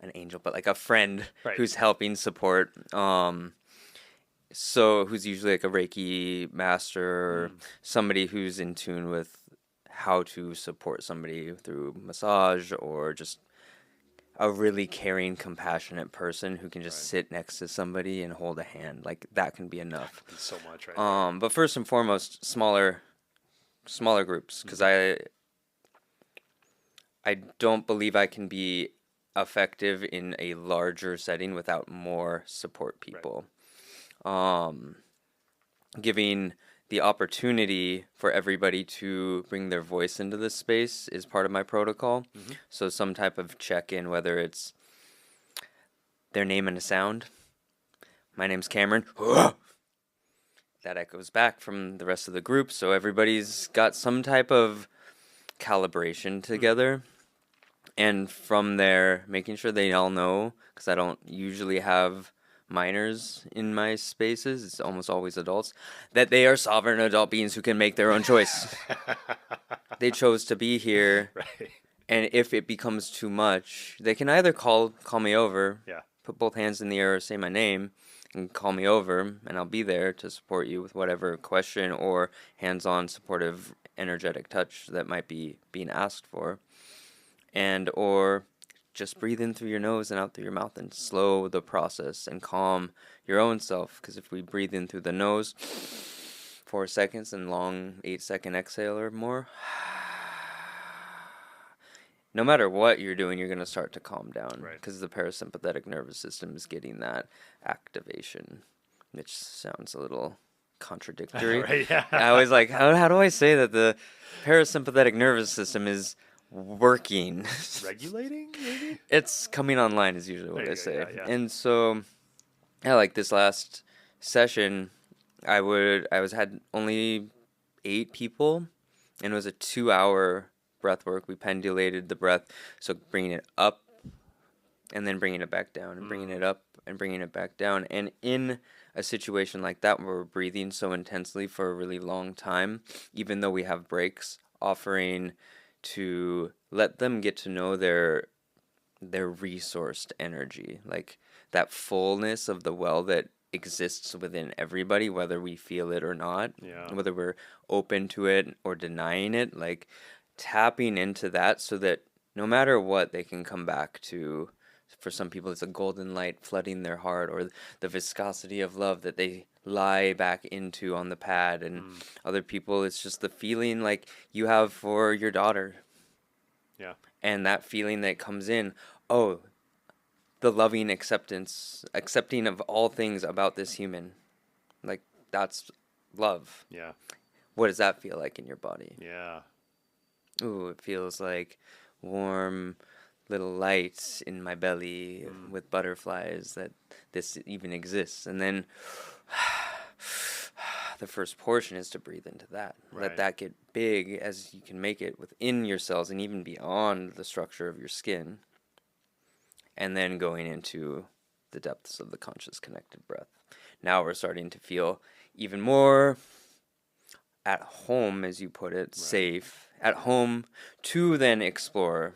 an angel, but like a friend Right. who's helping support. So who's usually like a Reiki master, or somebody who's in tune with how to support somebody through massage, or just a really caring, compassionate person who can just sit next to somebody and hold a hand. Like that can be enough. So much right there. But first and foremost, smaller groups, because I don't believe I can be effective in a larger setting without more support people. Giving the opportunity for everybody to bring their voice into this space is part of my protocol. So some type of check-in, whether it's their name and a sound. My name's Cameron. That echoes back from the rest of the group, so everybody's got some type of calibration together. And from there, making sure they all know, because I don't usually have minors in my spaces, it's almost always adults, that they are sovereign adult beings who can make their own choice. They chose to be here, Right. and if it becomes too much, they can either call me over, put both hands in the air, say my name, and call me over, and I'll be there to support you with whatever question or hands-on supportive energetic touch that might be being asked for. And or just breathe in through your nose and out through your mouth and slow the process and calm your own self. Because if we breathe in through the nose 4 seconds and long 8-second exhale or more, no matter what you're doing, you're going to start to calm down, because the parasympathetic nervous system is getting that activation, which sounds a little contradictory. Right, yeah. I always like, how do I say that the parasympathetic nervous system is working? Regulating, maybe? It's coming online is usually what I say. Yeah. And so, like this last session, I had only 8 people, and it was a 2-hour breath work. We pendulated the breath, so bringing it up and then bringing it back down, and bringing it up and bringing it back down. And in a situation like that, where we're breathing so intensely for a really long time, even though we have breaks, offering to let them get to know their resourced energy, like that fullness of the well that exists within everybody, whether we feel it or not, whether we're open to it or denying it, like tapping into that, so that no matter what, they can come back to. For some people, it's a golden light flooding their heart, or the viscosity of love that they lie back into on the pad. And other people, it's just the feeling like you have for your daughter. Yeah. And that feeling that comes in, the loving accepting of all things about this human. Like, that's love. Yeah. What does that feel like in your body? Yeah. Ooh, it feels like warm little lights in my belly with butterflies, that this even exists. And then the first portion is to breathe into that. Let that get big as you can make it within your cells and even beyond the structure of your skin. And then going into the depths of the conscious connected breath. Now we're starting to feel even more at home, as you put it, safe, at home, to then explore.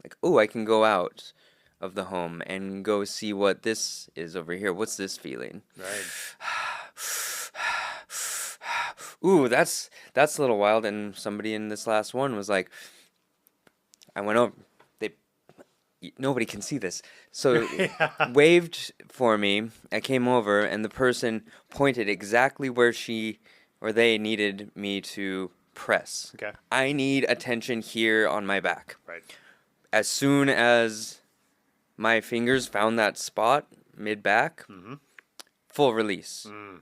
Like, I can go out of the home and go see what this is over here. What's this feeling? Right. Ooh, that's a little wild. And somebody in this last one was like, I went over, nobody can see this. So Yeah. waved for me. I came over, and the person pointed exactly where she or they needed me to press. Okay. I need attention here on my back. Right. As soon as my fingers found that spot mid back, Mm-hmm. full release. Mm.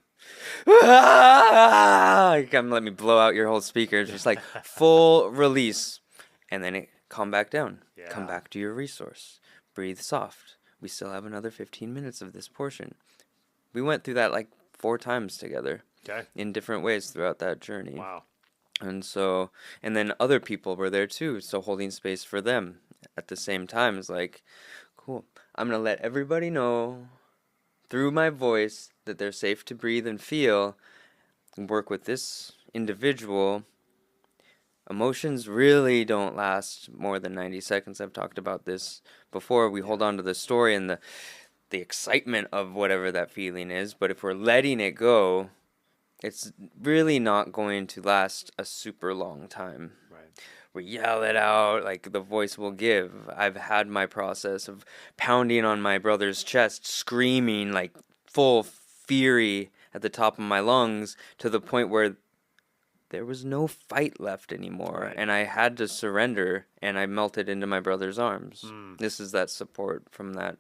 Come let me blow out your whole speaker. Just like full release. And then it come back down. Come Yeah. back to your resource. Breathe soft. We still have another 15 minutes of this portion. We went through that like 4 times together Okay. in different ways throughout that journey. Wow. And so, and then other people were there too. So holding space for them at the same time is like, cool. I'm going to let everybody know through my voice that they're safe to breathe and feel, and work with this individual. Emotions really don't last more than 90 seconds. I've talked about this before. We hold on to the story and the excitement of whatever that feeling is, but if we're letting it go, it's really not going to last a super long time. Right. We yell it out, like the voice will give. I've had my process of pounding on my brother's chest, screaming like full fury at the top of my lungs to the point where there was no fight left anymore. Right. And I had to surrender, and I melted into my brother's arms. Mm. This is that support from that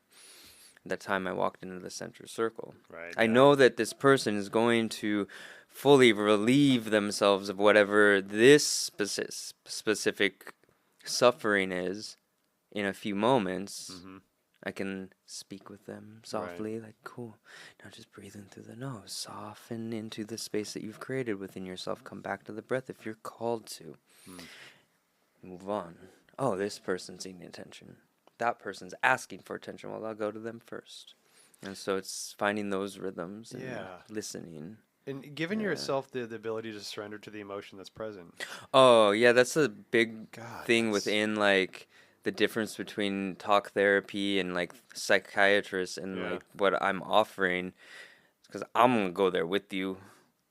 time I walked into the center circle. Right. I Yeah. know that this person is going to fully relieve themselves of whatever this specific suffering is in a few moments. Mm-hmm. I can speak with them softly, like, cool. Now just breathe in through the nose. Soften into the space that you've created within yourself. Come back to the breath if you're called to. Mm. Move on. Oh, this person's needing attention. That person's asking for attention. Well, I'll go to them first. And so it's finding those rhythms and listening. And giving Yeah. yourself the ability to surrender to the emotion that's present. Oh, yeah, that's a big God, thing that's- within, like, the difference between talk therapy and, like, psychiatrists and, Yeah. like, what I'm offering. Because I'm going to go there with you.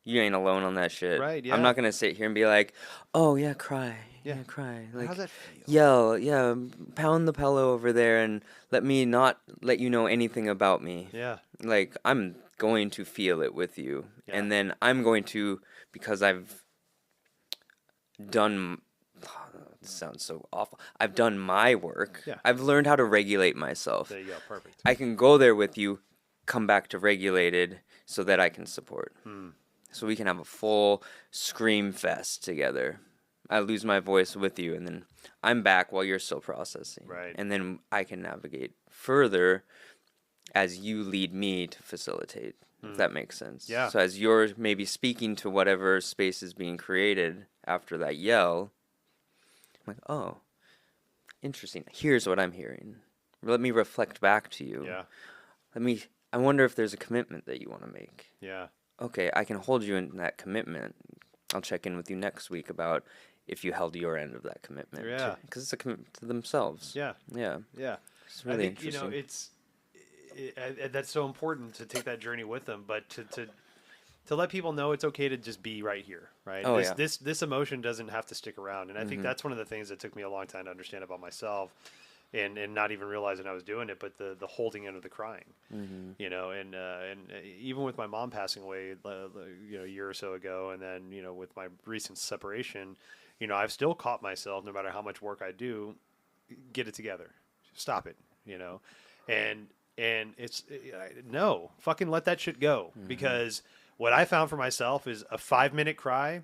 You ain't alone on that shit. Right, yeah. I'm not going to sit here and be like, oh, yeah, cry. Yeah. Yeah, cry. Like, How's that feel? yell, yeah, pound the pillow over there and let me not let you know anything about me. Yeah. Like, I'm going to feel it with you. Yeah. And then I'm going to, because I've done, this sounds so awful, I've done my work. Yeah. I've learned how to regulate myself. There you go. Perfect. I can go there with you, come back to regulated so that I can support. Hmm. So we can have a full scream fest together. I lose my voice with you, and then I'm back while you're still processing. Right. And then I can navigate further as you lead me to facilitate, if that makes sense. Yeah. So as you're maybe speaking to whatever space is being created after that yell, I'm like, oh, interesting. Here's what I'm hearing. Let me reflect back to you. Yeah. I wonder if there's a commitment that you want to make. Yeah. Okay, I can hold you in that commitment. I'll check in with you next week about if you held your end of that commitment. Yeah. Because it's a commitment to themselves. Yeah. Yeah. Yeah. It's really I think, interesting. that's so important to take that journey with them, but to let people know it's okay to just be right here, right? Oh, this, yeah. this emotion doesn't have to stick around, and I think Mhm. that's one of the things that took me a long time to understand about myself, and not even realizing I was doing it, but the holding in of the crying, Mhm. you know, and even with my mom passing away, a year or so ago, and then with my recent separation, I've still caught myself, no matter how much work I do, get it together, stop it, and it's no, fucking let that shit go, because what I found for myself is a 5-minute cry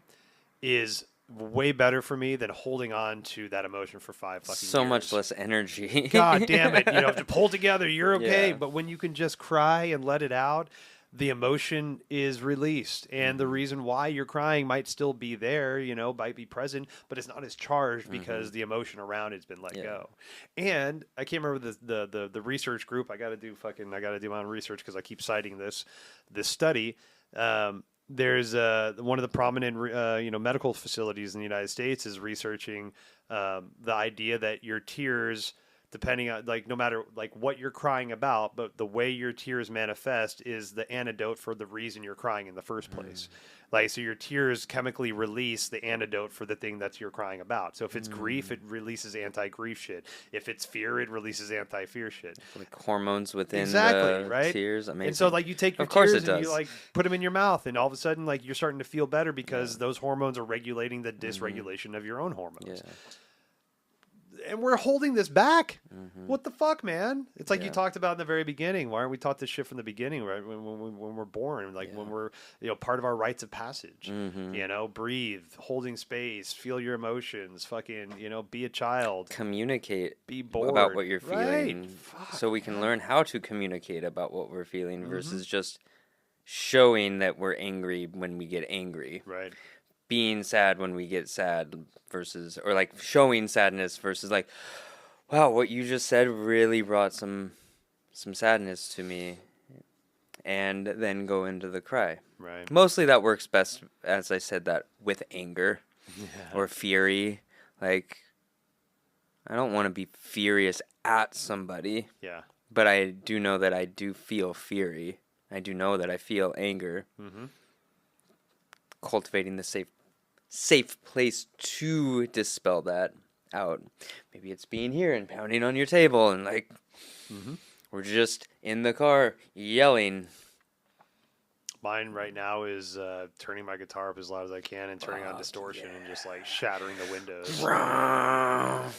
is way better for me than holding on to that emotion for 5 fucking So years. much less energy. God damn it. To pull together, you're okay. Yeah. But when you can just cry and let it out, the emotion is released. And the reason why you're crying might still be there, might be present, but it's not as charged because the emotion around it's been let Yeah. go. And I can't remember the research group. I got to do my own research because I keep citing this study. There's one of the prominent medical facilities in the United States is researching the idea that your tears depending on like no matter like what you're crying about, but the way your tears manifest is the antidote for the reason you're crying in the first place. Like, so your tears chemically release the antidote for the thing that you're crying about. So if it's grief, it releases anti-grief shit. If it's fear, it releases anti-fear shit. Like hormones within Exactly, the right? tears. Amazing. And so like you take your Of course tears it and you does. like put them in your mouth, and all of a sudden like you're starting to feel better because those hormones are regulating the dysregulation of your own hormones. Yeah. And we're holding this back. What the fuck, man? It's like you Yeah. talked about in the very beginning. Why aren't we taught this shit from the beginning, right? When we're born, like when we're, part of our rites of passage, breathe, holding space, feel your emotions, fucking, be a child. Communicate Be bored. about what you're Right. feeling, Fuck, so we can learn how to communicate about what we're feeling versus just showing that we're angry when we get angry. Right. Being sad when we get sad versus, or like showing sadness versus like, wow, what you just said really brought some sadness to me, and then go into the cry. Right. Mostly that works best, as I said, that with anger or fury. Like, I don't want to be furious at somebody, Yeah. but I do know that I do feel fury. I do know that I feel anger. Cultivating the safe place to dispel that out. Maybe it's being here and pounding on your table and like we're just in the car yelling. Mine right now is turning my guitar up as loud as I can and turning on distortion and just like shattering the windows.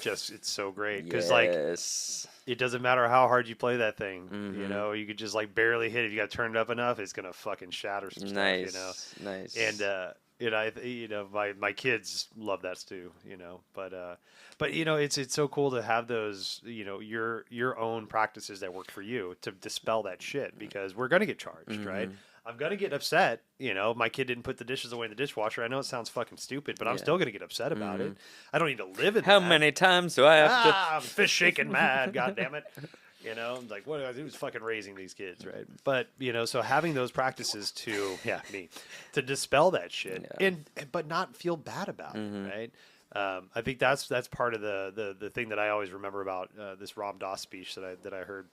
Just it's so great because like it doesn't matter how hard you play that thing. You could just like barely hit it. If you got to turn it up enough, it's gonna fucking shatter some stuff. Nice. And my kids love that too. But it's so cool to have those your own practices that work for you to dispel that shit because we're gonna get charged, right? I'm gonna get upset. My kid didn't put the dishes away in the dishwasher. I know it sounds fucking stupid, but I'm still gonna get upset about it. I don't need to live in How that. many times do I have to? I'm fish shaking mad. God damn it. Like what who's fucking raising these kids, right? But so having those practices to to dispel that shit but not feel bad about it, right? I think that's part of the thing that I always remember about this Ram Dass speech that I heard.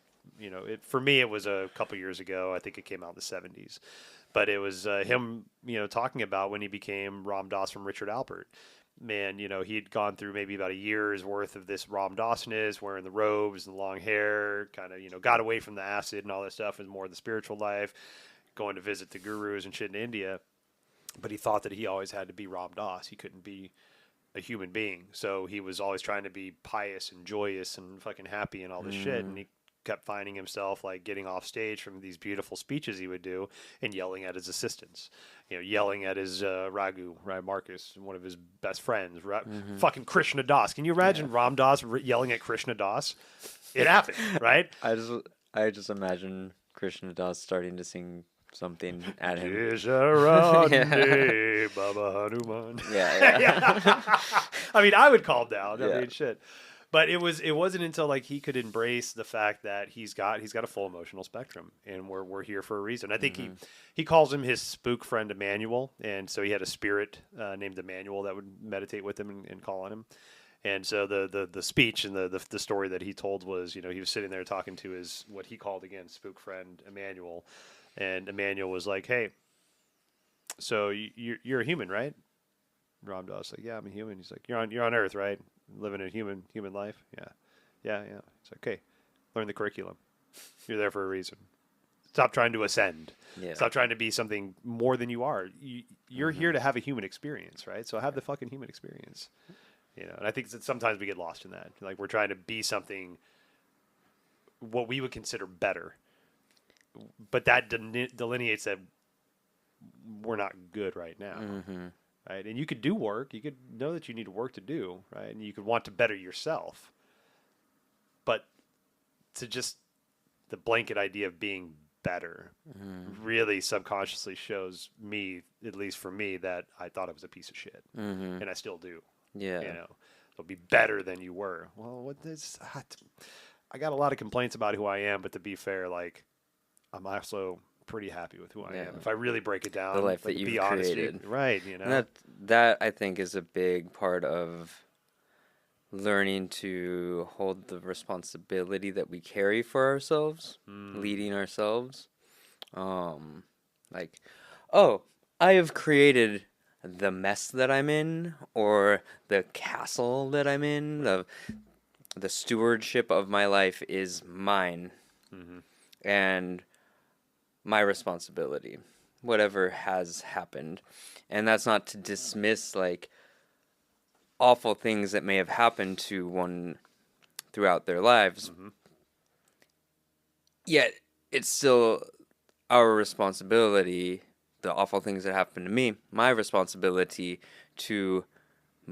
For me it was a couple years ago. I think it came out in the 70s, but it was him talking about when he became Ram Dass from Richard Alpert. Man, he'd gone through maybe about a year's worth of this Ram Dassness, wearing the robes and the long hair, kind of, got away from the acid and all that stuff and more of the spiritual life, going to visit the gurus and shit in India. But he thought that he always had to be Ram Dass. He couldn't be a human being. So he was always trying to be pious and joyous and fucking happy and all this shit. And he kept finding himself like getting off stage from these beautiful speeches he would do and yelling at his assistants, yelling at his Raghu, right, Marcus, one of his best friends, fucking Krishna Das. Can you imagine Ram Dass yelling at Krishna Das? It happened, right? I just imagine Krishna Das starting to sing something at him. Baba Hanuman. Yeah. I mean, I would calm down. Yeah. I mean, shit. But it wasn't until like he could embrace the fact that he's got a full emotional spectrum, and we're here for a reason. I think he calls him his spook friend Emmanuel, and so he had a spirit named Emmanuel that would meditate with him and call on him. And so the speech and the story that he told was, he was sitting there talking to his what he called again spook friend Emmanuel, and Emmanuel was like, "Hey, so you're a human, right?" Ram Dass like, "Yeah, I'm a human." He's like, "You're on Earth, right? Living a human life." Yeah. It's like, okay, learn the curriculum. You're there for a reason. Stop trying to ascend. Yeah. Stop trying to be something more than you are. You're here to have a human experience, right? So have the fucking human experience. And I think that sometimes we get lost in that. Like we're trying to be something what we would consider better, but that delineates that we're not good right now. Right. And you could do work. You could know that you need work to do, right? And you could want to better yourself. But to just the blanket idea of being better really subconsciously shows me, at least for me, that I thought I was a piece of shit. And I still do. Yeah. It'll be better than you were. Well, I got a lot of complaints about who I am, but to be fair, like I'm also pretty happy with who I am. If I really break it down, the life like, that you've be honest, created, right? And that I think is a big part of learning to hold the responsibility that we carry for ourselves, leading ourselves. Like, oh, I have created the mess that I'm in, or the castle that I'm in. The stewardship of my life is mine, and my responsibility, whatever has happened. And that's not to dismiss like awful things that may have happened to one throughout their lives. Yet it's still our responsibility, the awful things that happened to me, my responsibility to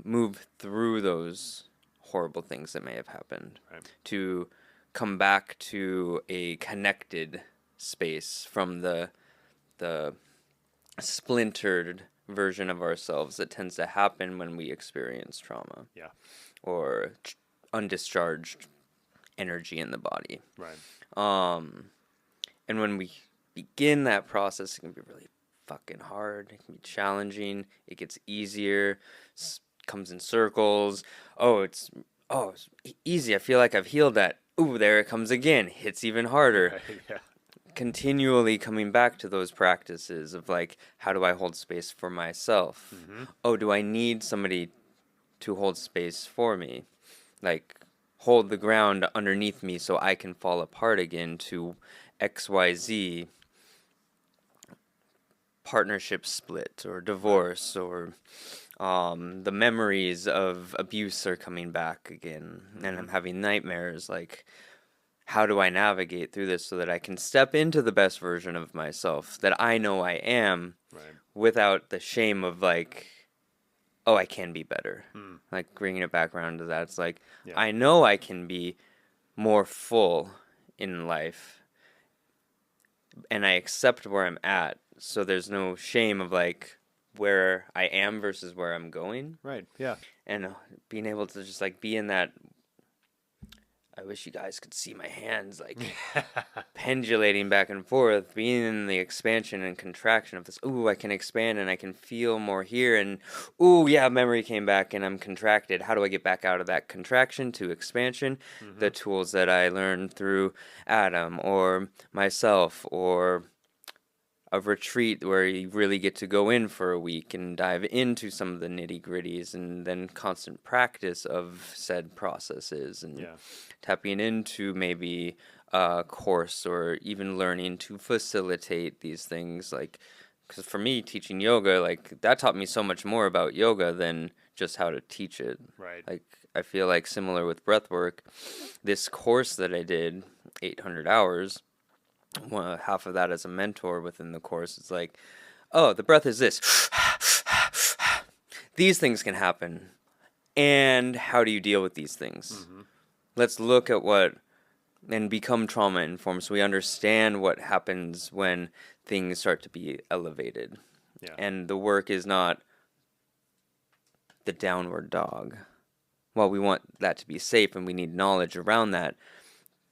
move through those horrible things that may have happened, to come back to a connected space from the splintered version of ourselves that tends to happen when we experience trauma. Yeah. Or undischarged energy in the body. Right. And when we begin that process, it can be really fucking hard. It can be challenging. It gets easier. Comes in circles. It's easy. I feel like I've healed that. Ooh, there it comes again. Hits even harder. Right, yeah. Continually coming back to those practices of like, how do I hold space for myself? Oh, do I need somebody to hold space for me? Like, hold the ground underneath me so I can fall apart again to XYZ partnership split or divorce, or the memories of abuse are coming back again and I'm having nightmares. Like, how do I navigate through this so that I can step into the best version of myself that I know I am, without the shame of like, oh, I can be better. Like, bringing it back around to that. It's like, I know I can be more full in life and I accept where I'm at. So there's no shame of like where I am versus where I'm going. Right. Yeah. And being able to just like be in that. I wish you guys could see my hands like pendulating back and forth, being in the expansion and contraction of this. Ooh, I can expand and I can feel more here. And ooh, yeah, memory came back and I'm contracted. How do I get back out of that contraction to expansion? The tools that I learned through Adam or myself, or a retreat where you really get to go in for a week and dive into some of the nitty gritties, and then constant practice of said processes, and tapping into maybe a course or even learning to facilitate these things. Like, because for me, teaching yoga, like, that taught me so much more about yoga than just how to teach it. Right. Like, I feel like similar with breathwork, this course that I did, 800 hours, half of that as a mentor within the course. It's like, oh, the breath is this. These things can happen. And how do you deal with these things? Let's look at what, and become trauma informed so we understand what happens when things start to be elevated. Yeah. And the work is not the downward dog. While we want that to be safe and we need knowledge around that,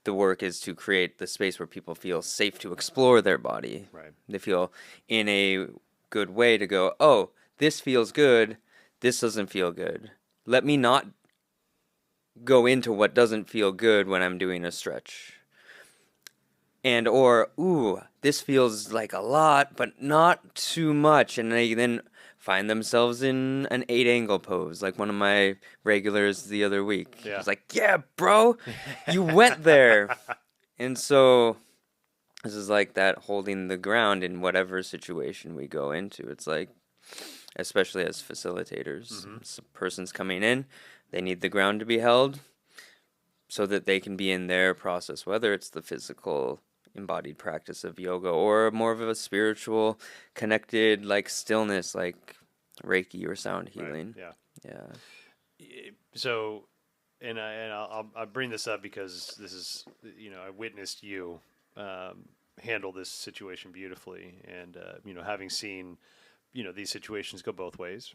the work is to create the space where people feel safe to explore their body. Right. They feel in a good way to go, oh, this feels good, this doesn't feel good. Let me not go into what doesn't feel good when I'm doing a stretch. And or, ooh, this feels like a lot, but not too much. And they then find themselves in an 8-angle pose, like one of my regulars the other week. Yeah. I was like, yeah, bro, you went there. And so this is like that holding the ground in whatever situation we go into. It's like, especially as facilitators, a person's coming in, they need the ground to be held so that they can be in their process, whether it's the physical embodied practice of yoga or more of a spiritual connected like stillness, like Reiki or sound healing. Right. Yeah. So, I'll bring this up because this is, I witnessed you handle this situation beautifully, and having seen these situations go both ways.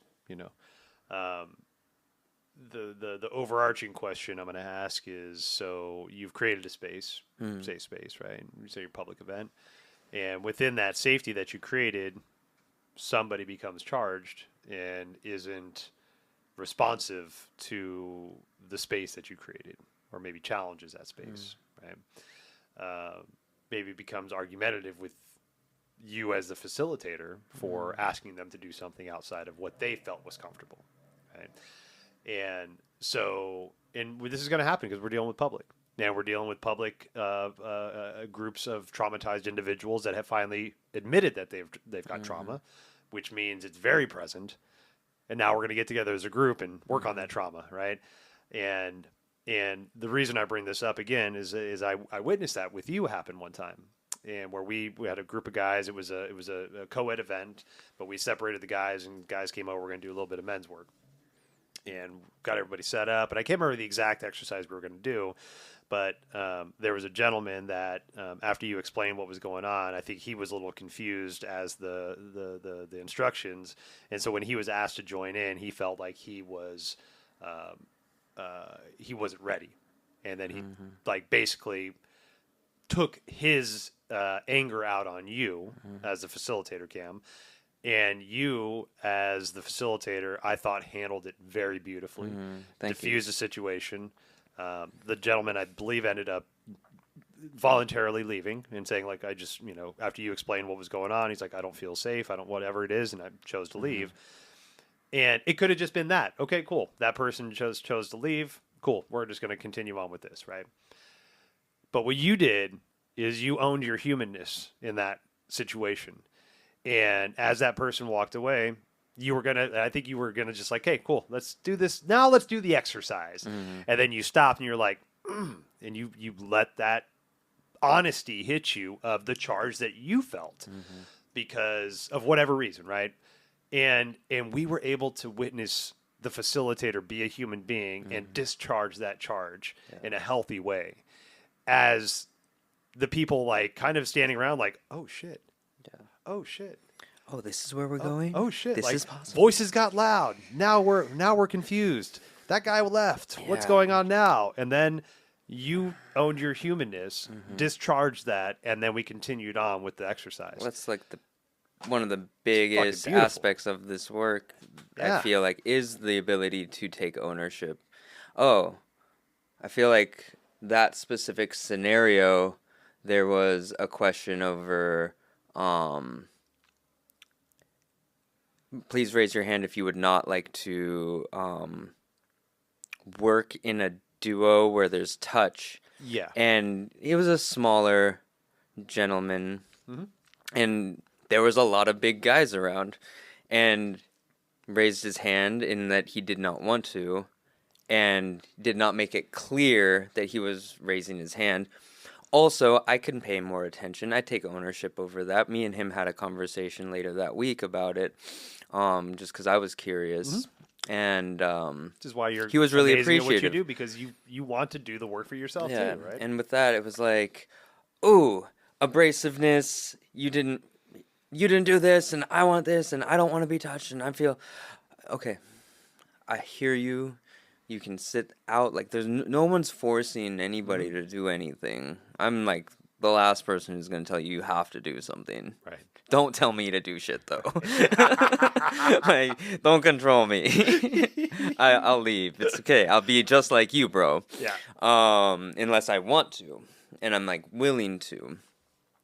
The overarching question I'm going to ask is, so you've created a space, safe space, right? You say your public event, and within that safety that you created, somebody becomes charged and isn't responsive to the space that you created, or maybe challenges that space, right? Maybe becomes argumentative with you as the facilitator for asking them to do something outside of what they felt was comfortable, right? And so, and this is going to happen because we're dealing with public. And we're dealing with public groups of traumatized individuals that have finally admitted that they've got trauma, which means it's very present. And now we're going to get together as a group and work on that trauma, right? And the reason I bring this up again is I witnessed that with you happen one time, and where we had a group of guys. It was a co-ed event, but we separated the guys, and guys came over. We're going to do a little bit of men's work, and got everybody set up. And I can't remember the exact exercise we were going to do, but there was a gentleman that after you explained what was going on, I think he was a little confused as the instructions, and so when he was asked to join in, he felt like he wasn't ready, and then he like basically took his anger out on you as the facilitator, Cam. And you, as the facilitator, I thought handled it very beautifully. Diffused the situation. The gentleman, I believe, ended up voluntarily leaving and saying, like, I just, after you explained what was going on, he's like, I don't feel safe. I don't, whatever it is. And I chose to leave. And it could have just been that. Okay, cool. That person chose to leave. Cool. We're just going to continue on with this, right? But what you did is you owned your humanness in that situation. And as that person walked away, I think you were going to just like, hey, cool, let's do this. Now let's do the exercise. And then you stopped and you're like, and you let that honesty hit you of the charge that you felt because of whatever reason, right? And we were able to witness the facilitator be a human being and discharge that charge in a healthy way, as the people like kind of standing around like, oh shit. Oh shit. Oh, this is where we're going? Oh shit. This like, is possible. Voices got loud. Now we're confused. That guy left. Yeah. What's going on now? And then you owned your humanness, discharged that, and then we continued on with the exercise. Well, that's like one of the biggest aspects of this work, I feel like, is the ability to take ownership. Oh, I feel like that specific scenario, there was a question over, please raise your hand if you would not like to work in a duo where there's touch. Yeah. And he was a smaller gentleman, and there was a lot of big guys around, and raised his hand in that he did not want to, and did not make it clear that he was raising his hand. Also, I can pay more attention. I take ownership over that. Me and him had a conversation later that week about it, just because I was curious. And this is why he was really appreciative appreciative. What you do, because you want to do the work for yourself too, right? And with that, it was like, ooh, abrasiveness. You didn't do this, and I want this, and I don't want to be touched, and I feel okay. I hear you. You can sit out. Like, there's no one's forcing anybody to do anything. I'm like the last person who's going to tell you have to do something. Right. Don't tell me to do shit, though. Like, don't control me. I'll leave. It's okay. I'll be just like you, bro. Yeah. Unless I want to, and I'm like willing to,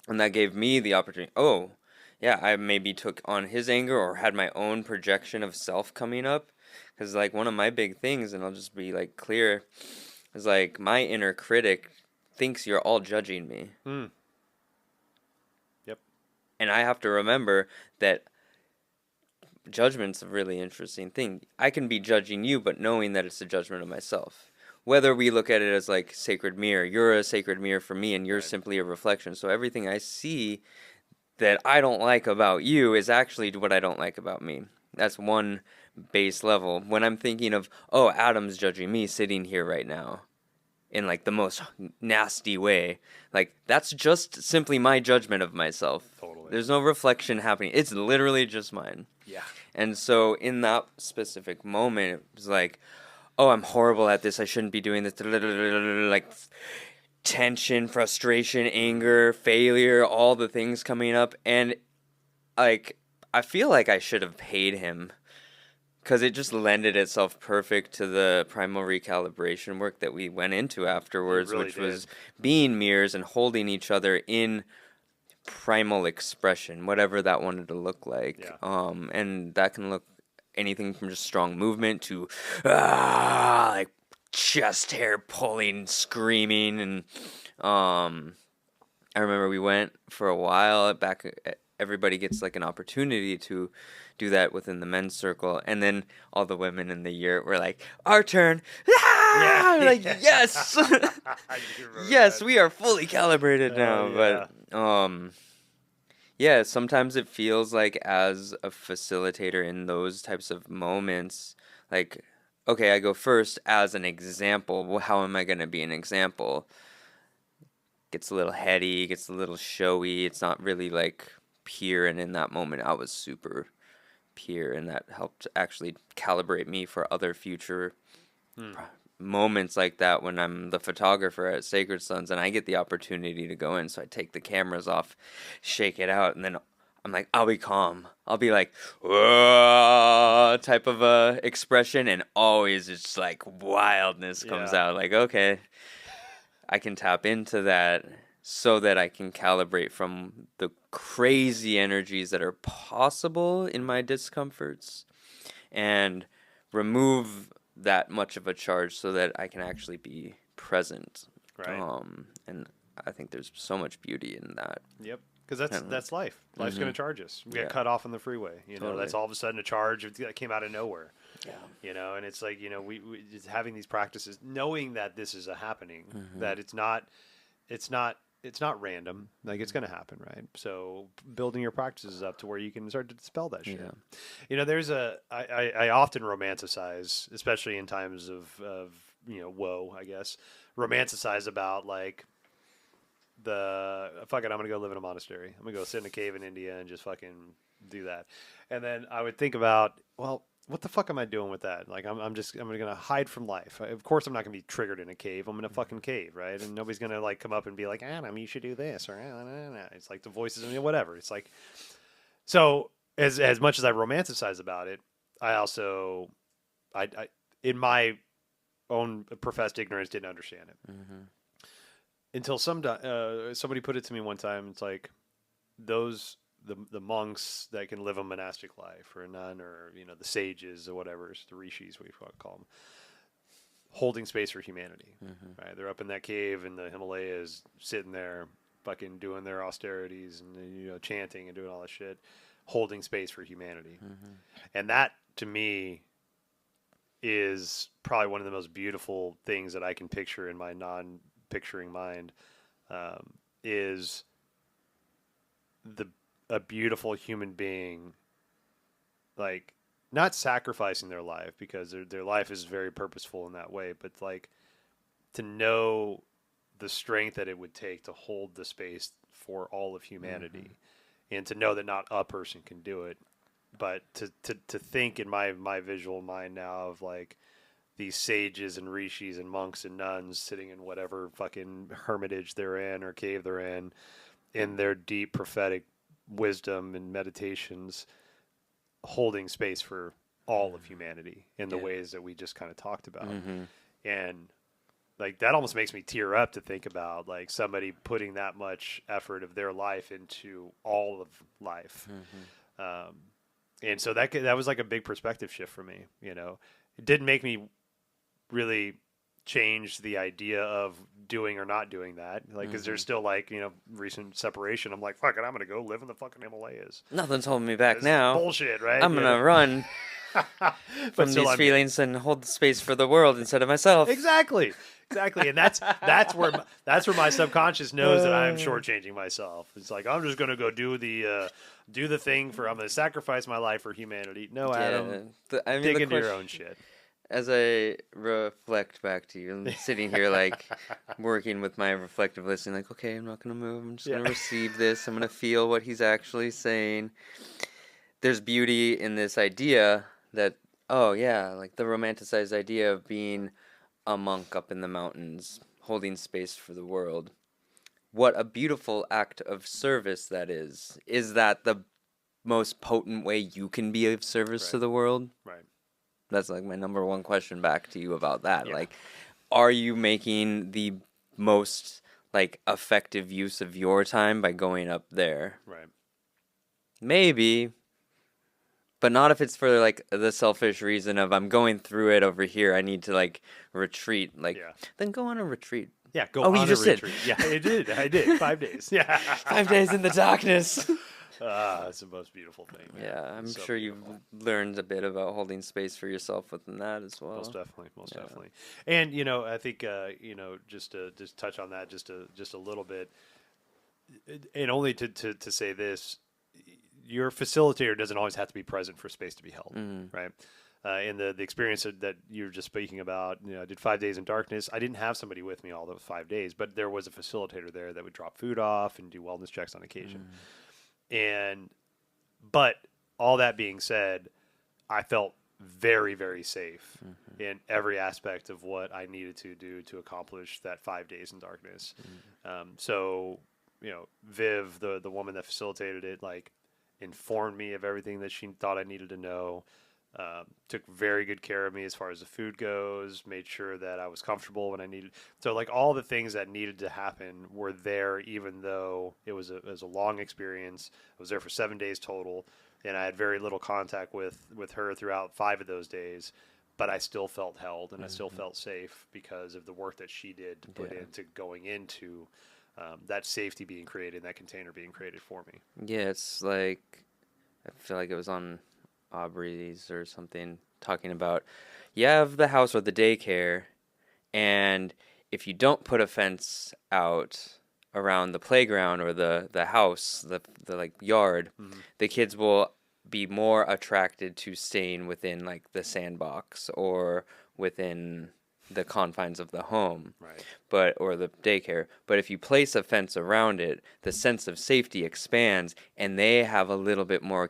and that gave me the opportunity. Oh, yeah. I maybe took on his anger or had my own projection of self coming up. Because, like, one of my big things, and I'll just be, like, clear, is, like, my inner critic thinks you're all judging me. Yep. And I have to remember that judgment's a really interesting thing. I can be judging you, but knowing that it's a judgment of myself. Whether we look at it as, like, sacred mirror. You're a sacred mirror for me, and you're simply a reflection. So everything I see that I don't like about you is actually what I don't like about me. That's one base level. When I'm thinking of, oh, Adam's judging me sitting here right now in like the most nasty way, like that's just simply my judgment of myself. Totally. There's There's no reflection happening. It's literally just mine. Yeah. And so in that specific moment, it was like, oh, I'm horrible at this. I shouldn't be doing this. Like tension, frustration, anger, failure, all the things coming up. And like, I feel like I should have paid him because it just lended itself perfect to the primal recalibration work that we went into afterwards, really which did. was being mirrors and holding each other in primal expression, whatever that wanted to look like. Yeah. And that can look anything from just strong movement to like chest hair pulling, screaming, and I remember we went for a while back. Everybody gets like an opportunity to do that within the men's circle, and then all the women in the year were like, "Our turn!" Ah! Yeah. Like yes, I do remember yes, that. we are fully calibrated now. Yeah. But yeah, sometimes it feels like as a facilitator in those types of moments, like, okay, I go first as an example. Well, how am I going to be an example? Gets a little heady, gets a little showy. It's not really like pure. And in that moment, I was super pure, and that helped actually calibrate me for other future Hmm. moments like that when I'm the photographer at Sacred Sons and I get the opportunity to go in. So I take the cameras off, shake it out, and then I'm like, I'll be calm. I'll be like, whoa, type of a expression, and always it's like wildness comes Yeah. out. Like, okay, I can tap into that so that I can calibrate from the crazy energies that are possible in my discomforts and remove that much of a charge so that I can actually be present. Right. And I think there's so much beauty in that. Yep. Because Kinda- that's life. Life's Mhm. going to charge us. We Yeah. get cut off on the freeway. You know, Totally. that's all of a sudden a charge that came out of nowhere. Yeah. You know, and it's like, you know, we just having these practices, knowing that this is a happening, Mhm. that it's not random. Like it's going to happen, right? So building your practices up to where you can start to dispel that shit. Yeah. You know, I often romanticize, especially in times of you know, woe, I guess, romanticize about like fuck it, I'm gonna go live in a monastery. I'm gonna go sit in a cave in India and just fucking do that. And then I would think about, well, what the fuck am I doing with that? Like, I'm gonna hide from life. Of course, I'm not gonna be triggered in a cave. I'm in a fucking cave, right? And nobody's gonna like come up and be like, Adam, you should do this, or it's like the voices, you know, whatever. It's like, so as much as I romanticize about it, I also, I in my own professed ignorance didn't understand it Mhm. until somebody put it to me one time. It's like the monks that can live a monastic life, or a nun, or you know, the sages or whatever, it's the rishis, we call them, holding space for humanity. Mhm. Right? They're up in that cave in the Himalayas, sitting there, fucking doing their austerities and, you know, chanting and doing all that shit, holding space for humanity. Mhm. And that to me is probably one of the most beautiful things that I can picture in my non-picturing mind, is the a beautiful human being, like, not sacrificing their life, because their life is very purposeful in that way, but like to know the strength that it would take to hold the space for all of humanity, and to know that not a person can do it, but to think in my visual mind now of like these sages and rishis and monks and nuns sitting in whatever fucking hermitage they're in or cave they're in their deep prophetic wisdom and meditations, holding space for all of humanity in the Yeah. ways that we just kind of talked about. Mhm. And like that almost makes me tear up to think about like somebody putting that much effort of their life into all of life. Mhm. And so that was like a big perspective shift for me. You know, it didn't make me really change the idea of doing or not doing that. Like, because there's still like, you know, recent separation. I'm like, fuck it, I'm gonna go live in the fucking Himalayas. Nothing's holding me back This is now. bullshit, right? I'm You gonna know? run But from still, these I'm feelings and hold the space for the world instead of myself. exactly, and that's where my subconscious knows that I'm shortchanging myself. It's like I'm just gonna go do the thing for, I'm gonna sacrifice my life for humanity. No, Adam, I mean, dig the into your question, own shit. as I reflect back to you, I'm sitting here like working with my reflective listening, like, okay, I'm not gonna move. I'm just Yeah. gonna receive this. I'm gonna feel what he's actually saying. There's beauty in this idea that, oh yeah, like the romanticized idea of being a monk up in the mountains, holding space for the world. What a beautiful act of service that is. Is that the most potent way you can be of service to Right. the world? Right. that's like my number one question back to you about that. Yeah. Like, are you making the most like effective use of your time by going up there? Right. Maybe, but not if it's for like the selfish reason of I'm going through it over here. I need to like retreat. Like, Yeah. then go on a retreat. Yeah. Go Oh, on you a just did. retreat. Yeah, I did. I did. 5 days. Yeah. 5 days in the darkness. It's the most beautiful thing. Man. Yeah, I'm It's so sure beautiful. you've learned a bit about holding space for yourself within that as well. Most definitely, most Yeah. definitely. And I think just to just touch on that just a little bit, and only to say this, your facilitator doesn't always have to be present for space to be held, right? In the experience that you were just speaking about, I did 5 days in darkness. I didn't have somebody with me all those 5 days, but there was a facilitator there that would drop food off and do wellness checks on occasion. But all that being said, I felt very, very safe in every aspect of what I needed to do to accomplish that 5 days in darkness. So, Viv, the woman that facilitated it, like informed me of everything that she thought I needed to know. Took very good care of me as far as the food goes, made sure that I was comfortable when I needed. So like all the things that needed to happen were there, even though it was a long experience. I was there for 7 days total, and I had very little contact with her throughout 5 of those days. But I still felt held, and I still felt safe because of the work that she did to put into going into that safety being created, that container being created for me. Yeah, it's like I feel like it was on Aubrey's or something talking about you have the house or the daycare, and if you don't put a fence out around the playground or the house, the like yard, the kids will be more attracted to staying within like the sandbox or within the confines of the home, Right. or the daycare. But if you place a fence around it, the sense of safety expands, and they have a little bit more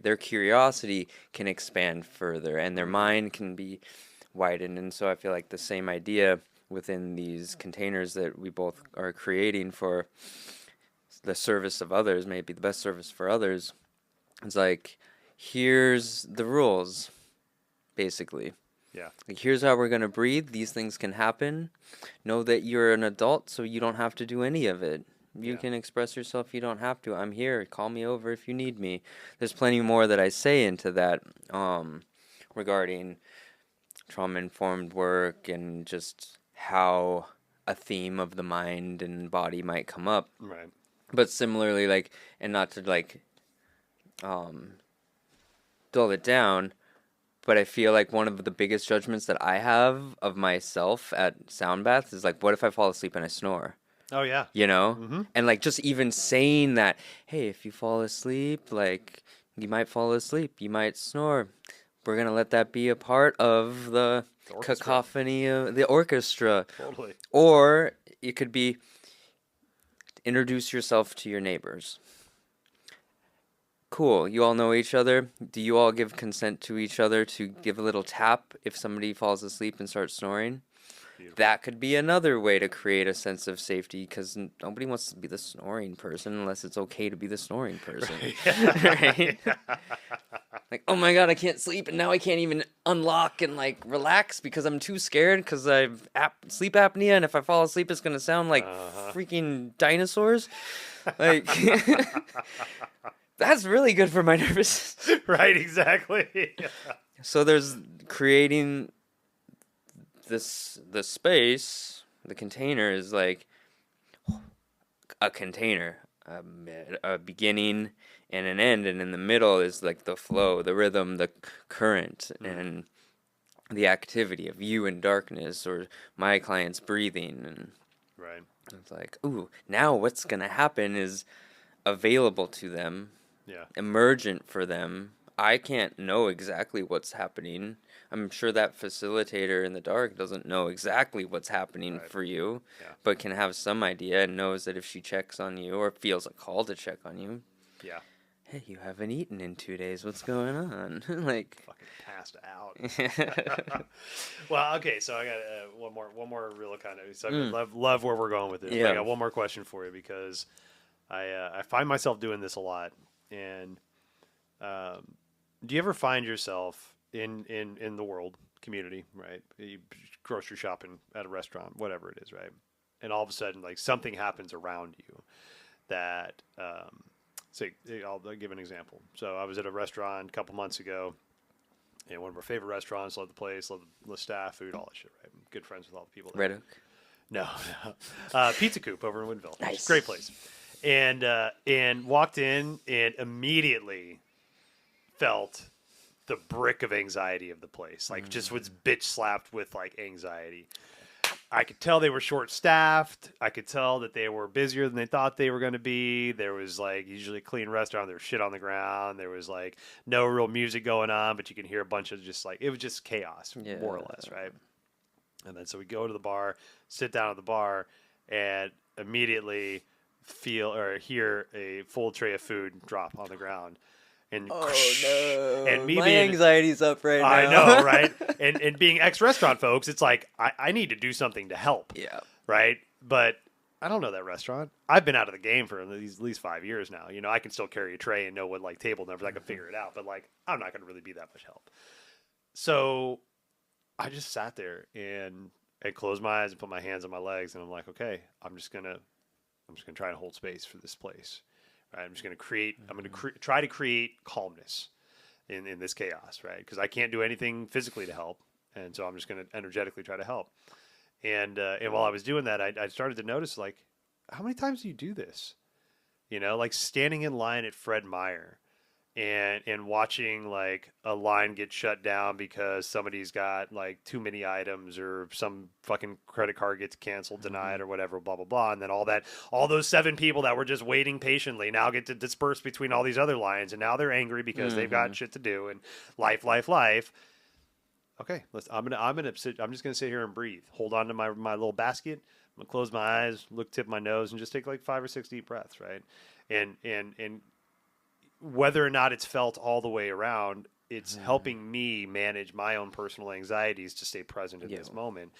their curiosity can expand further, and their mind can be widened. And so I feel like the same idea within these containers that we both are creating for the service of others, maybe the best service for others. It's like, here's the rules, basically. Yeah. Like, here's how we're going to breathe. These things can happen. Know that you're an adult, so you don't have to do any of it. You can express yourself. You don't have to. I'm here. Call me over if you need me. There's plenty more that I say into that regarding trauma-informed work and just how a theme of the mind and body might come up. Right. But similarly, like, and not to, like, dull it down, but I feel like one of the biggest judgments that I have of myself at sound baths is like, what if I fall asleep and I snore? Oh yeah. You know? And like just even saying that, hey, if you fall asleep, like you might fall asleep, you might snore. We're going to let that be a part of the cacophony of the orchestra. Totally. Or it could be introduce yourself to your neighbors. Cool. You all know each other. Do you all give consent to each other to give a little tap if somebody falls asleep and starts snoring? Beautiful. That could be another way to create a sense of safety, because nobody wants to be the snoring person unless it's okay to be the snoring person. Right? Like, oh my God, I can't sleep, and now I can't even unlock and like relax because I'm too scared because I've sleep apnea, and if I fall asleep, it's going to sound like freaking dinosaurs. Like... That's really good for my nervous system. Right, exactly. So there's creating the space, the container is like a container, a beginning and an end, and in the middle is like the flow, the rhythm, the current, and the activity of you in darkness or my clients breathing. And Right. it's like, ooh, now what's going to happen is available to them. Yeah. Emergent for them. I can't know exactly what's happening. I'm sure that facilitator in the dark doesn't know exactly what's happening for you, but can have some idea and knows that if she checks on you or feels a call to check on you, hey, you haven't eaten in 2 days. What's going on? Like, fucking passed out. Well, okay, so I got one more real kind of. So I love where we're going with this. Yeah. I got one more question for you because I find myself doing this a lot. And do you ever find yourself in the world community, right? You grocery shopping at a restaurant, whatever it is, right? And all of a sudden, like something happens around you that, say, I'll give an example. So I was at a restaurant a couple months ago. One of our favorite restaurants, love the place, love the staff, food, all that shit, right? I'm good friends with all the people there. Red Hook. No, Pizza Coop over in Woodville. Nice. Great place. And walked in and immediately felt the brick of anxiety of the place. Like just was bitch slapped with like anxiety. I could tell they were short staffed. I could tell that they were busier than they thought they were going to be. There was like usually a clean restaurant. There was shit on the ground. There was like no real music going on, but you can hear a bunch of just like, it was just chaos, more or less, right? And then so we go to the bar, sit down at the bar, and immediately feel or hear a full tray of food drop on the ground. And oh no! And me my being, anxiety's up right now. I know, right? And being ex-restaurant folks, it's like I need to do something to help. Yeah. Right. But I don't know that restaurant. I've been out of the game for at least 5 years now. You know, I can still carry a tray and know what like table numbers. I can figure it out. But like, I'm not going to really be that much help. So I just sat there and closed my eyes and put my hands on my legs, and I'm like, okay, I'm just gonna try and hold space for this place. Right? I'm just going to create. I'm going to try to create calmness in this chaos, right? Because I can't do anything physically to help, and so I'm just going to energetically try to help. And while I was doing that, I started to notice like, how many times do you do this? You know, like standing in line at Fred Meyer and watching like a line get shut down because somebody's got like too many items or some fucking credit card gets canceled, denied or whatever, blah, blah, blah. And then all those 7 people that were just waiting patiently now get to disperse between all these other lines. And now they're angry because they've got shit to do and life. Okay. I'm just going to sit here and breathe. Hold on to my little basket. I'm going to close my eyes, tip my nose and just take like 5 or 6 deep breaths. Right. And whether or not it's felt all the way around, it's helping me manage my own personal anxieties to stay present in this moment,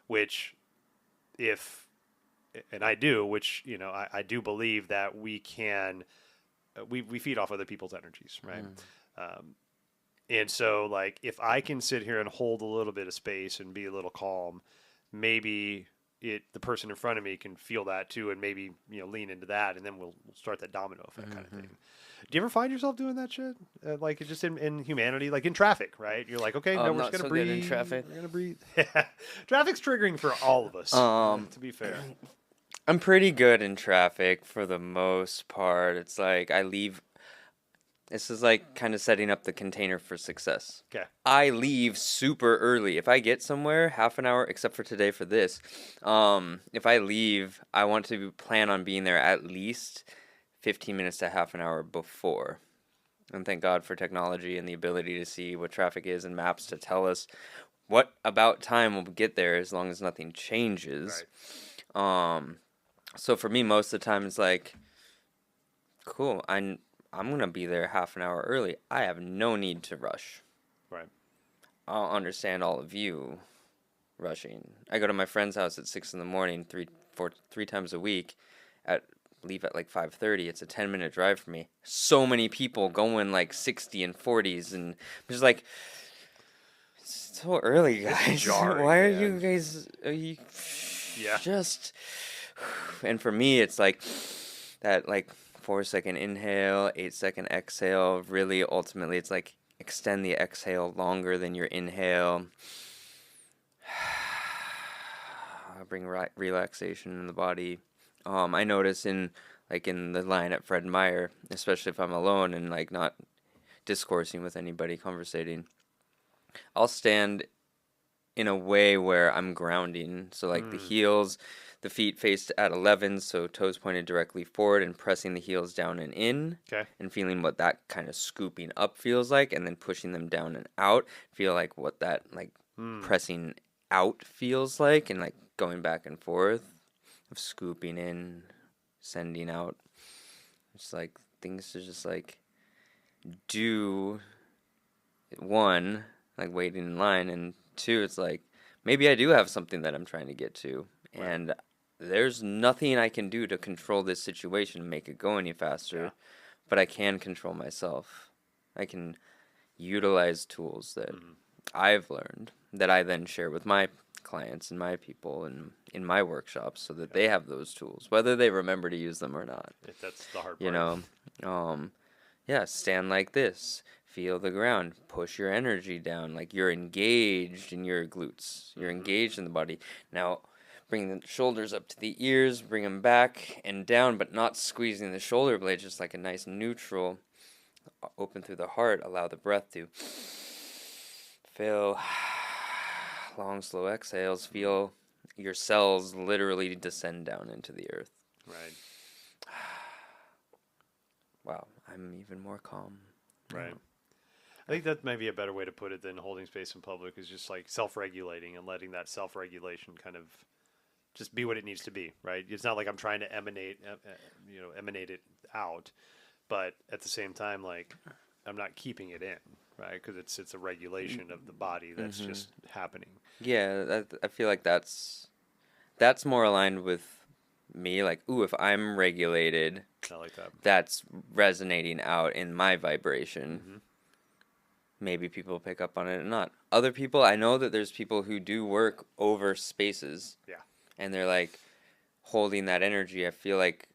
which I do believe that we can, we feed off other people's energies, right? And so like, if I can sit here and hold a little bit of space and be a little calm, maybe the person in front of me can feel that too, and maybe lean into that, and then we'll start that domino effect kind of thing. Do you ever find yourself doing that shit? Like just in humanity, like in traffic, right? You're like, okay, no, we're just gonna breathe. Good in traffic. We're gonna breathe. Traffic's triggering for all of us. To be fair, I'm pretty good in traffic for the most part. It's like I leave. This is like kind of setting up the container for success. Okay. I leave super early. If I get somewhere, half an hour, except for today for this, if I leave, I want to plan on being there at least 15 minutes to half an hour before. And thank God for technology and the ability to see what traffic is and maps to tell us what about time we'll get there as long as nothing changes. Right. So for me, most of the time it's like, cool, I'm going to be there half an hour early. I have no need to rush. Right. I'll understand all of you rushing. I go to my friend's house at 6 a.m, three times a week, leave at like 5:30. It's a 10-minute drive for me. So many people going like 60 and 40s, and I'm just like, it's so early, guys. Jarring, why are man. you guys? Yeah. Just. And for me, it's like that, like 4-second inhale, 8-second exhale. Really, ultimately, it's like extend the exhale longer than your inhale. Bring relaxation in the body. I notice in the line at Fred Meyer, especially if I'm alone and like not discoursing with anybody, conversating, I'll stand in a way where I'm grounding. So like the feet faced at 11, so toes pointed directly forward and pressing the heels down and in. Okay. And feeling what that kind of scooping up feels like, and then pushing them down and out. Feel like what that like pressing out feels like, and like going back and forth. Of scooping in, sending out. It's like things to just like do. One, like waiting in line, and 2, it's like maybe I do have something that I'm trying to get to, and there's nothing I can do to control this situation and make it go any faster, but I can control myself. I can utilize tools that I've learned that I then share with my clients and my people and in my workshops so that they have those tools, whether they remember to use them or not. That's the hard You part. know, yeah, stand like this, feel the ground, push your energy down, like you're engaged in your glutes, you're engaged in the body. Now, bring the shoulders up to the ears, bring them back and down, but not squeezing the shoulder blades, just like a nice neutral. Open through the heart, allow the breath to fill. Long, slow exhales, feel your cells literally descend down into the earth. Right. Wow, I'm even more calm. Right. I think that may be a better way to put it than holding space in public, is just like self-regulating and letting that self-regulation kind of just be what it needs to be, right? It's not like I'm trying to emanate it out, but at the same time, like I'm not keeping it in, right? Because it's a regulation of the body that's just happening. Yeah, I feel like that's more aligned with me. Like, ooh, if I'm regulated, I like that. that's resonating out in my vibration. Maybe people pick up on it or not. Other people, I know that there's people who do work over spaces. Yeah. And they're like holding that energy. I feel like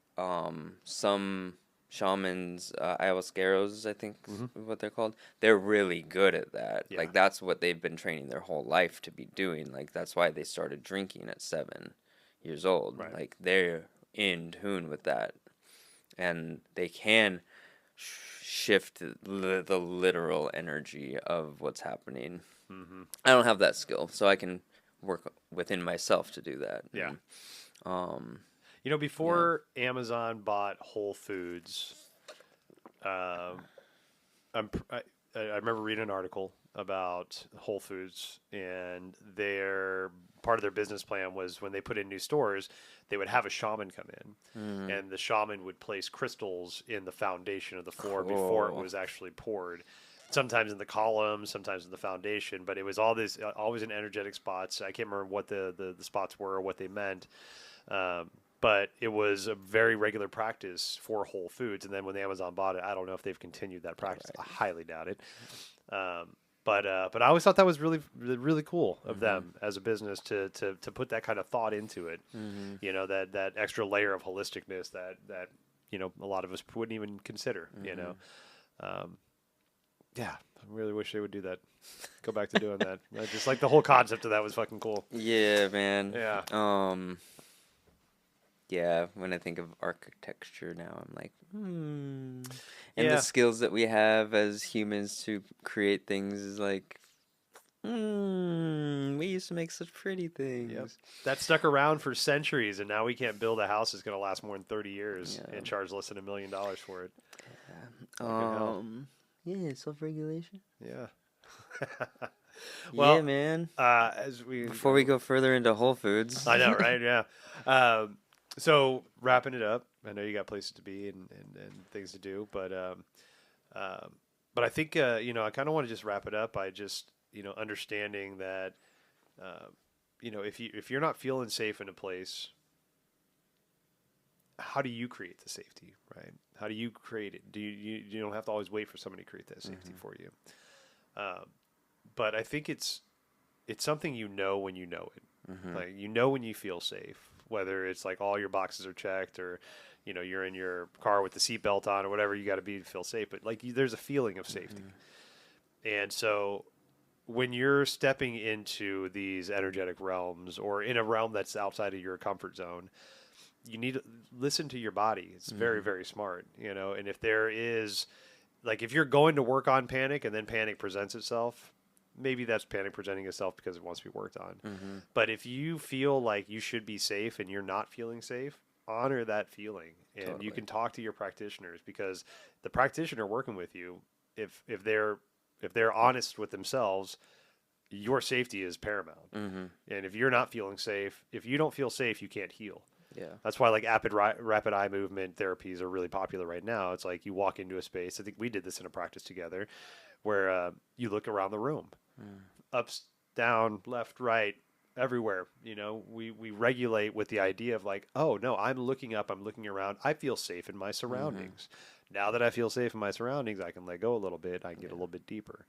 some shamans, ayahuasqueros, I think is what they're called, they're really good at that. Yeah. Like that's what they've been training their whole life to be doing. Like that's why they started drinking at 7 years old. Right. Like they're in tune with that. And they can shift the literal energy of what's happening. I don't have that skill, so I can work within myself to do that. Yeah. And, before Amazon bought Whole Foods, I remember reading an article about Whole Foods, and their part of their business plan was when they put in new stores, they would have a shaman come in, and the shaman would place crystals in the foundation of the floor before it was actually poured. Sometimes in the columns, sometimes in the foundation, but it was always in energetic spots. I can't remember what the spots were or what they meant. But it was a very regular practice for Whole Foods. And then when Amazon bought it, I don't know if they've continued that practice. Right. I highly doubt it. But I always thought that was really, really cool of them as a business to put that kind of thought into it. That extra layer of holisticness that a lot of us wouldn't even consider. Yeah, I really wish they would do that. Go back to doing that. Just like the whole concept of that was fucking cool. Yeah, man. Yeah. Yeah, when I think of architecture now, I'm like, And the skills that we have as humans to create things is like, we used to make such pretty things. Yep. That stuck around for centuries, and now we can't build a house that's going to last more than 30 years and charge less than $1 million for it. Yeah, self-regulation. Yeah. Well, yeah, man. Before we go further into Whole Foods. I know, right? Yeah. So wrapping it up, I know you got places to be and things to do, but I think I kind of want to just wrap it up by just understanding that if you're not feeling safe in a place, how do you create the safety, right? How do you create it? Do you don't have to always wait for somebody to create that safety for you. But I think it's something when you know it. Like when you feel safe, whether it's like all your boxes are checked or you're in your car with the seatbelt on or whatever you got to be to feel safe. But like there's a feeling of safety, and so when you're stepping into these energetic realms or in a realm that's outside of your comfort zone, you need to listen to your body. It's very, very smart, and if there is, like, if you're going to work on panic and then panic presents itself, maybe that's panic presenting itself because it wants to be worked on. But if you feel like you should be safe and you're not feeling safe, honor that feeling. And you can talk to your practitioners, because the practitioner working with you, if they're honest with themselves, your safety is paramount. And if you're not feeling safe, if you don't feel safe, you can't heal. Yeah. That's why like rapid eye movement therapies are really popular right now. It's like you walk into a space. I think we did this in a practice together where you look around the room, ups, down, left, right, everywhere. We regulate with the idea of like, oh no, I'm looking up, I'm looking around. I feel safe in my surroundings. Now that I feel safe in my surroundings, I can let go a little bit. I can get a little bit deeper.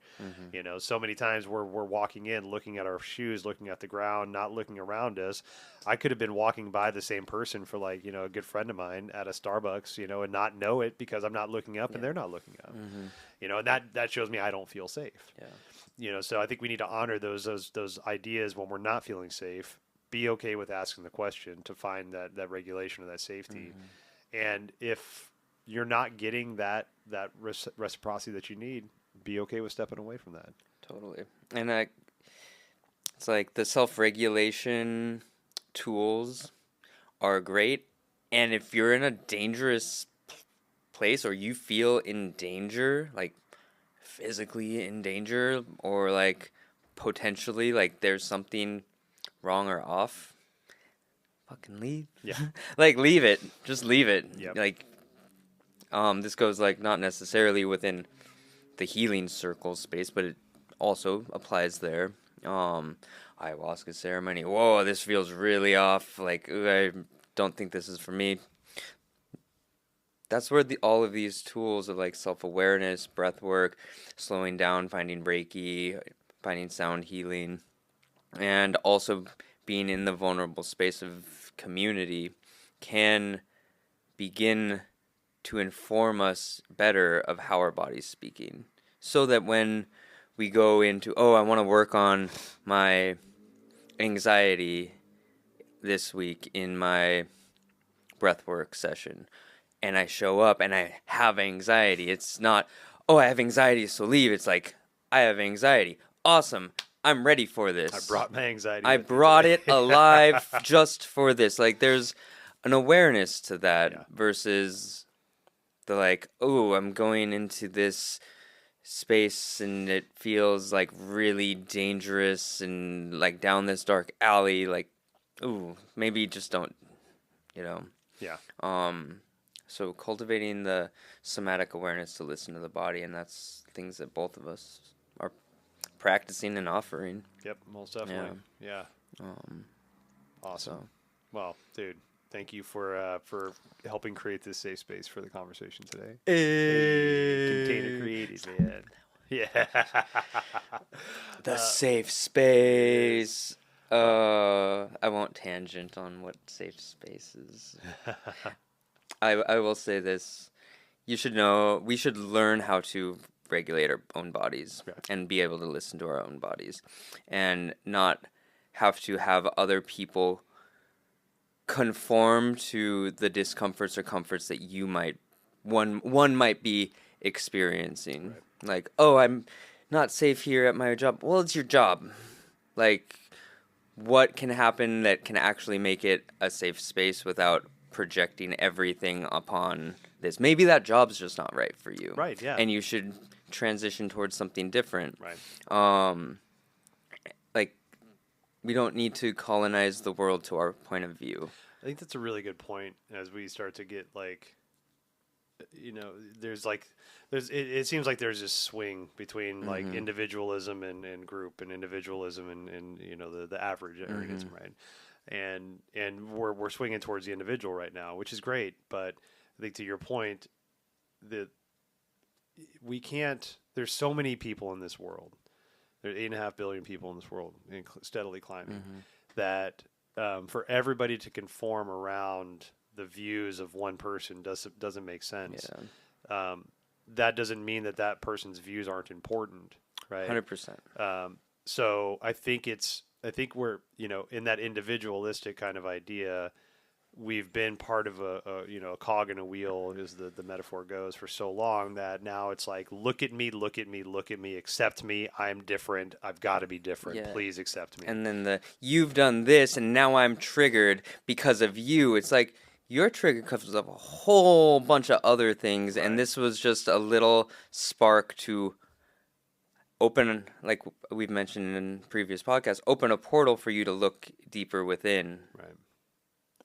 So many times we're walking in, looking at our shoes, looking at the ground, not looking around us. I could have been walking by the same person for like, a good friend of mine at a Starbucks, and not know it because I'm not looking up and they're not looking up. And that shows me I don't feel safe. So I think we need to honor those ideas when we're not feeling safe. Be okay with asking the question to find that regulation or that safety. And if you're not getting that reciprocity that you need, be okay with stepping away from that. Totally. And it's like the self-regulation tools are great. And if you're in a dangerous place or you feel in danger, like physically in danger, or like potentially like there's something wrong or off, fucking leave. Yeah. Like leave it. Just leave it. Yep. Like this goes like not necessarily within the healing circle space, but it also applies there. Ayahuasca ceremony. Whoa, this feels really off. Like I don't think this is for me. That's where all of these tools of like self-awareness, breath work, slowing down, finding Reiki, finding sound healing, and also being in the vulnerable space of community can begin to inform us better of how our body's speaking. So that when we go into, I want to work on my anxiety this week in my breathwork session, and I show up and I have anxiety, it's not, I have anxiety, so leave. It's like, I have anxiety. Awesome. I'm ready for this. I brought my anxiety. I brought it alive just for this. Like, there's an awareness to that versus the like, I'm going into this space and it feels like really dangerous and like down this dark alley. Like, maybe just don't, Yeah. So cultivating the somatic awareness to listen to the body, and that's things that both of us are practicing and offering. Yep, most definitely. Yeah. Awesome. So. Well, dude, thank you for helping create this safe space for the conversation today. Container created, man. Yeah. The safe space. I won't tangent on what safe space is. I will say this. We should learn how to regulate our own bodies and be able to listen to our own bodies and not have to have other people conform to the discomforts or comforts that you one might be experiencing. Like, I'm not safe here at my job. Well, it's your job. Like, what can happen that can actually make it a safe space without projecting everything upon this? Maybe that job's just not right for you. Right, yeah. And you should transition towards something different. Right. Like, we don't need to colonize the world to our point of view. I think that's a really good point as we start to get like, it seems like there's this swing between like individualism and group and individualism and the average-arianism, right? And we're swinging towards the individual right now, which is great. But I think to your point, that we can't. There's so many people in this world. There's 8.5 billion people in this world, and steadily climbing. That for everybody to conform around the views of one person doesn't make sense. Yeah. That doesn't mean that person's views aren't important, right? 100%. So I think we're in that individualistic kind of idea. We've been part of a cog in a wheel, as the metaphor goes, for so long that now it's like, look at me, accept me. I'm different. I've got to be different. Yeah. Please accept me. And then you've done this, and now I'm triggered because of you. It's like your trigger covers up a whole bunch of other things, and this was just a little spark to open, like we've mentioned in previous podcasts, open a portal for you to look deeper within. Right.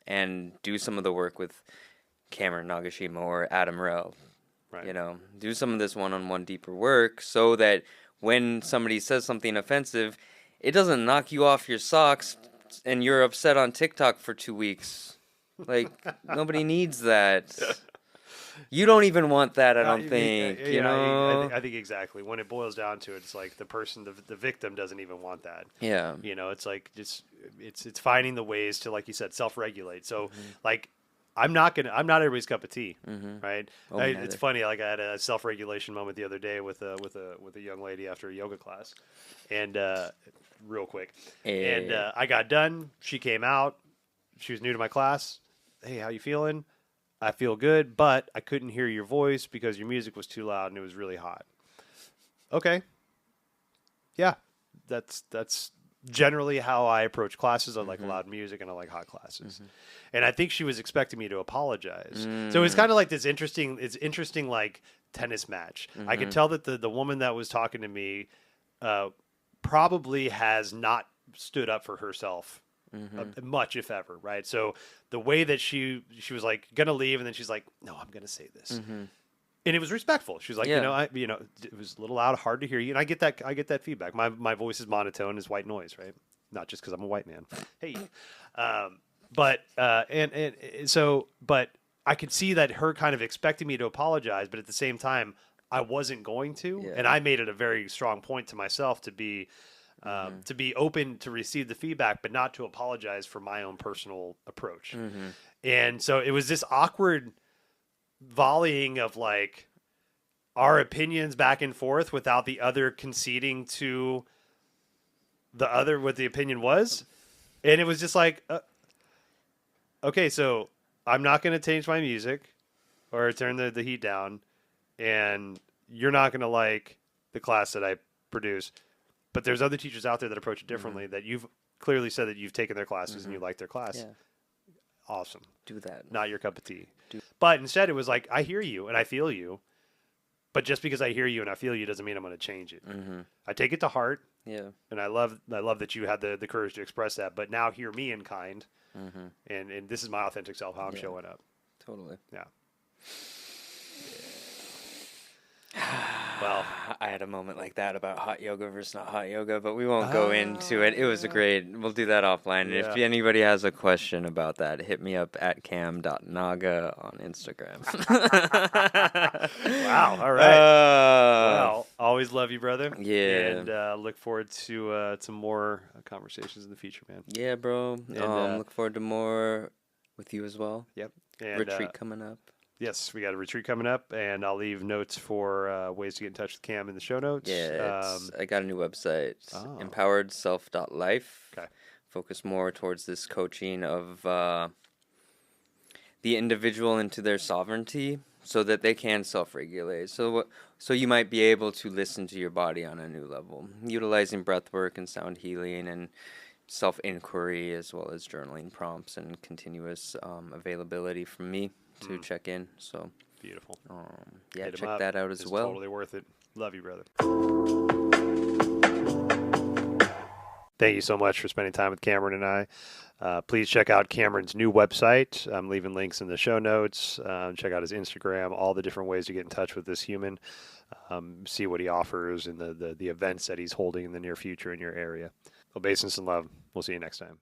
And do some of the work with Cameron Nagashima or Adam Rell. Right. Do some of this one-on-one deeper work so that when somebody says something offensive, it doesn't knock you off your socks and you're upset on TikTok for 2 weeks. Like, nobody needs that. You don't even want that, I Uh, don't think, you yeah, know? I think exactly. When it boils down to it, it's like the person, the victim doesn't even want that. Yeah. You know, it's like just it's finding the ways to, like you said, self-regulate. So like I'm not everybody's cup of tea, right? Oh, me It's neither. funny. Like I had a self-regulation moment the other day with a young lady after a yoga class, and real quick, and Eh, I got done. She came out. She was new to my class. Hey, how you feeling? I feel good, but I couldn't hear your voice because your music was too loud and it was really hot. Okay, yeah, that's generally how I approach classes. I like loud music and I like hot classes. And I think she was expecting me to apologize. So it's kind of like this interesting. It's interesting, like tennis match. I could tell that the woman that was talking to me uh, probably has not stood up for herself much, if ever. Right. So the way that she was like gonna leave, and then she's like, "No, I'm gonna say this." And it was respectful. She was like, yeah. it was a little loud, hard to hear you, and I get that feedback. My voice is monotone, is white noise, right? Not just because I'm a white man. Hey, but but I could see that her kind of expecting me to apologize, but at the same time, I wasn't going to, and Yeah. I made it a very strong point to myself to be open to receive the feedback, but not to apologize for my own personal approach. And so it was this awkward volleying of like our opinions back and forth without the other conceding to the other what the opinion was. And it was just like, okay, so I'm not going to change my music or turn the heat down, and you're not going to like the class that I produce. But there's other teachers out there that approach it differently that you've clearly said that you've taken their classes and you like their class. Yeah. Awesome. Do that. Not your cup of tea. But instead, it was like, I hear you and I feel you. But just because I hear you and I feel you doesn't mean I'm going to change it. I take it to heart, Yeah. and I love that you had the courage to express that. But now hear me in kind, and this is my authentic self, how I'm showing up. Totally. Yeah. Well, I had a moment like that about hot yoga versus not hot yoga, but we won't go into it. It was great. We'll do that offline. And if Yeah. anybody has a question about that, hit me up at cam.naga on Instagram. wow. All right. Well, always love you, brother. Yeah. And look forward to more conversations in the future, man. Yeah, bro. And, Look forward to more with you as well. Yep. And, Retreat coming up. Yes, we got a retreat coming up, and I'll leave notes for ways to get in touch with Cam in the show notes. Yeah, I got a new website, Oh. empoweredself.life. Okay. Focus more towards this coaching of the individual into their sovereignty so that they can self-regulate. So you might be able to listen to your body on a new level, utilizing breath work and sound healing and self-inquiry, as well as journaling prompts and continuous availability from me to check in. So Beautiful. yeah, Hit 'em check up. that out as It's well. Totally worth it. Love you, brother. Thank you so much for spending time with Cameron and I. Please check out Cameron's new website. I'm leaving links in the show notes. Check out his Instagram, all the different ways to get in touch with this human. See what he offers and the events that he's holding in the near future in your area. Obeisance and love. We'll see you next time.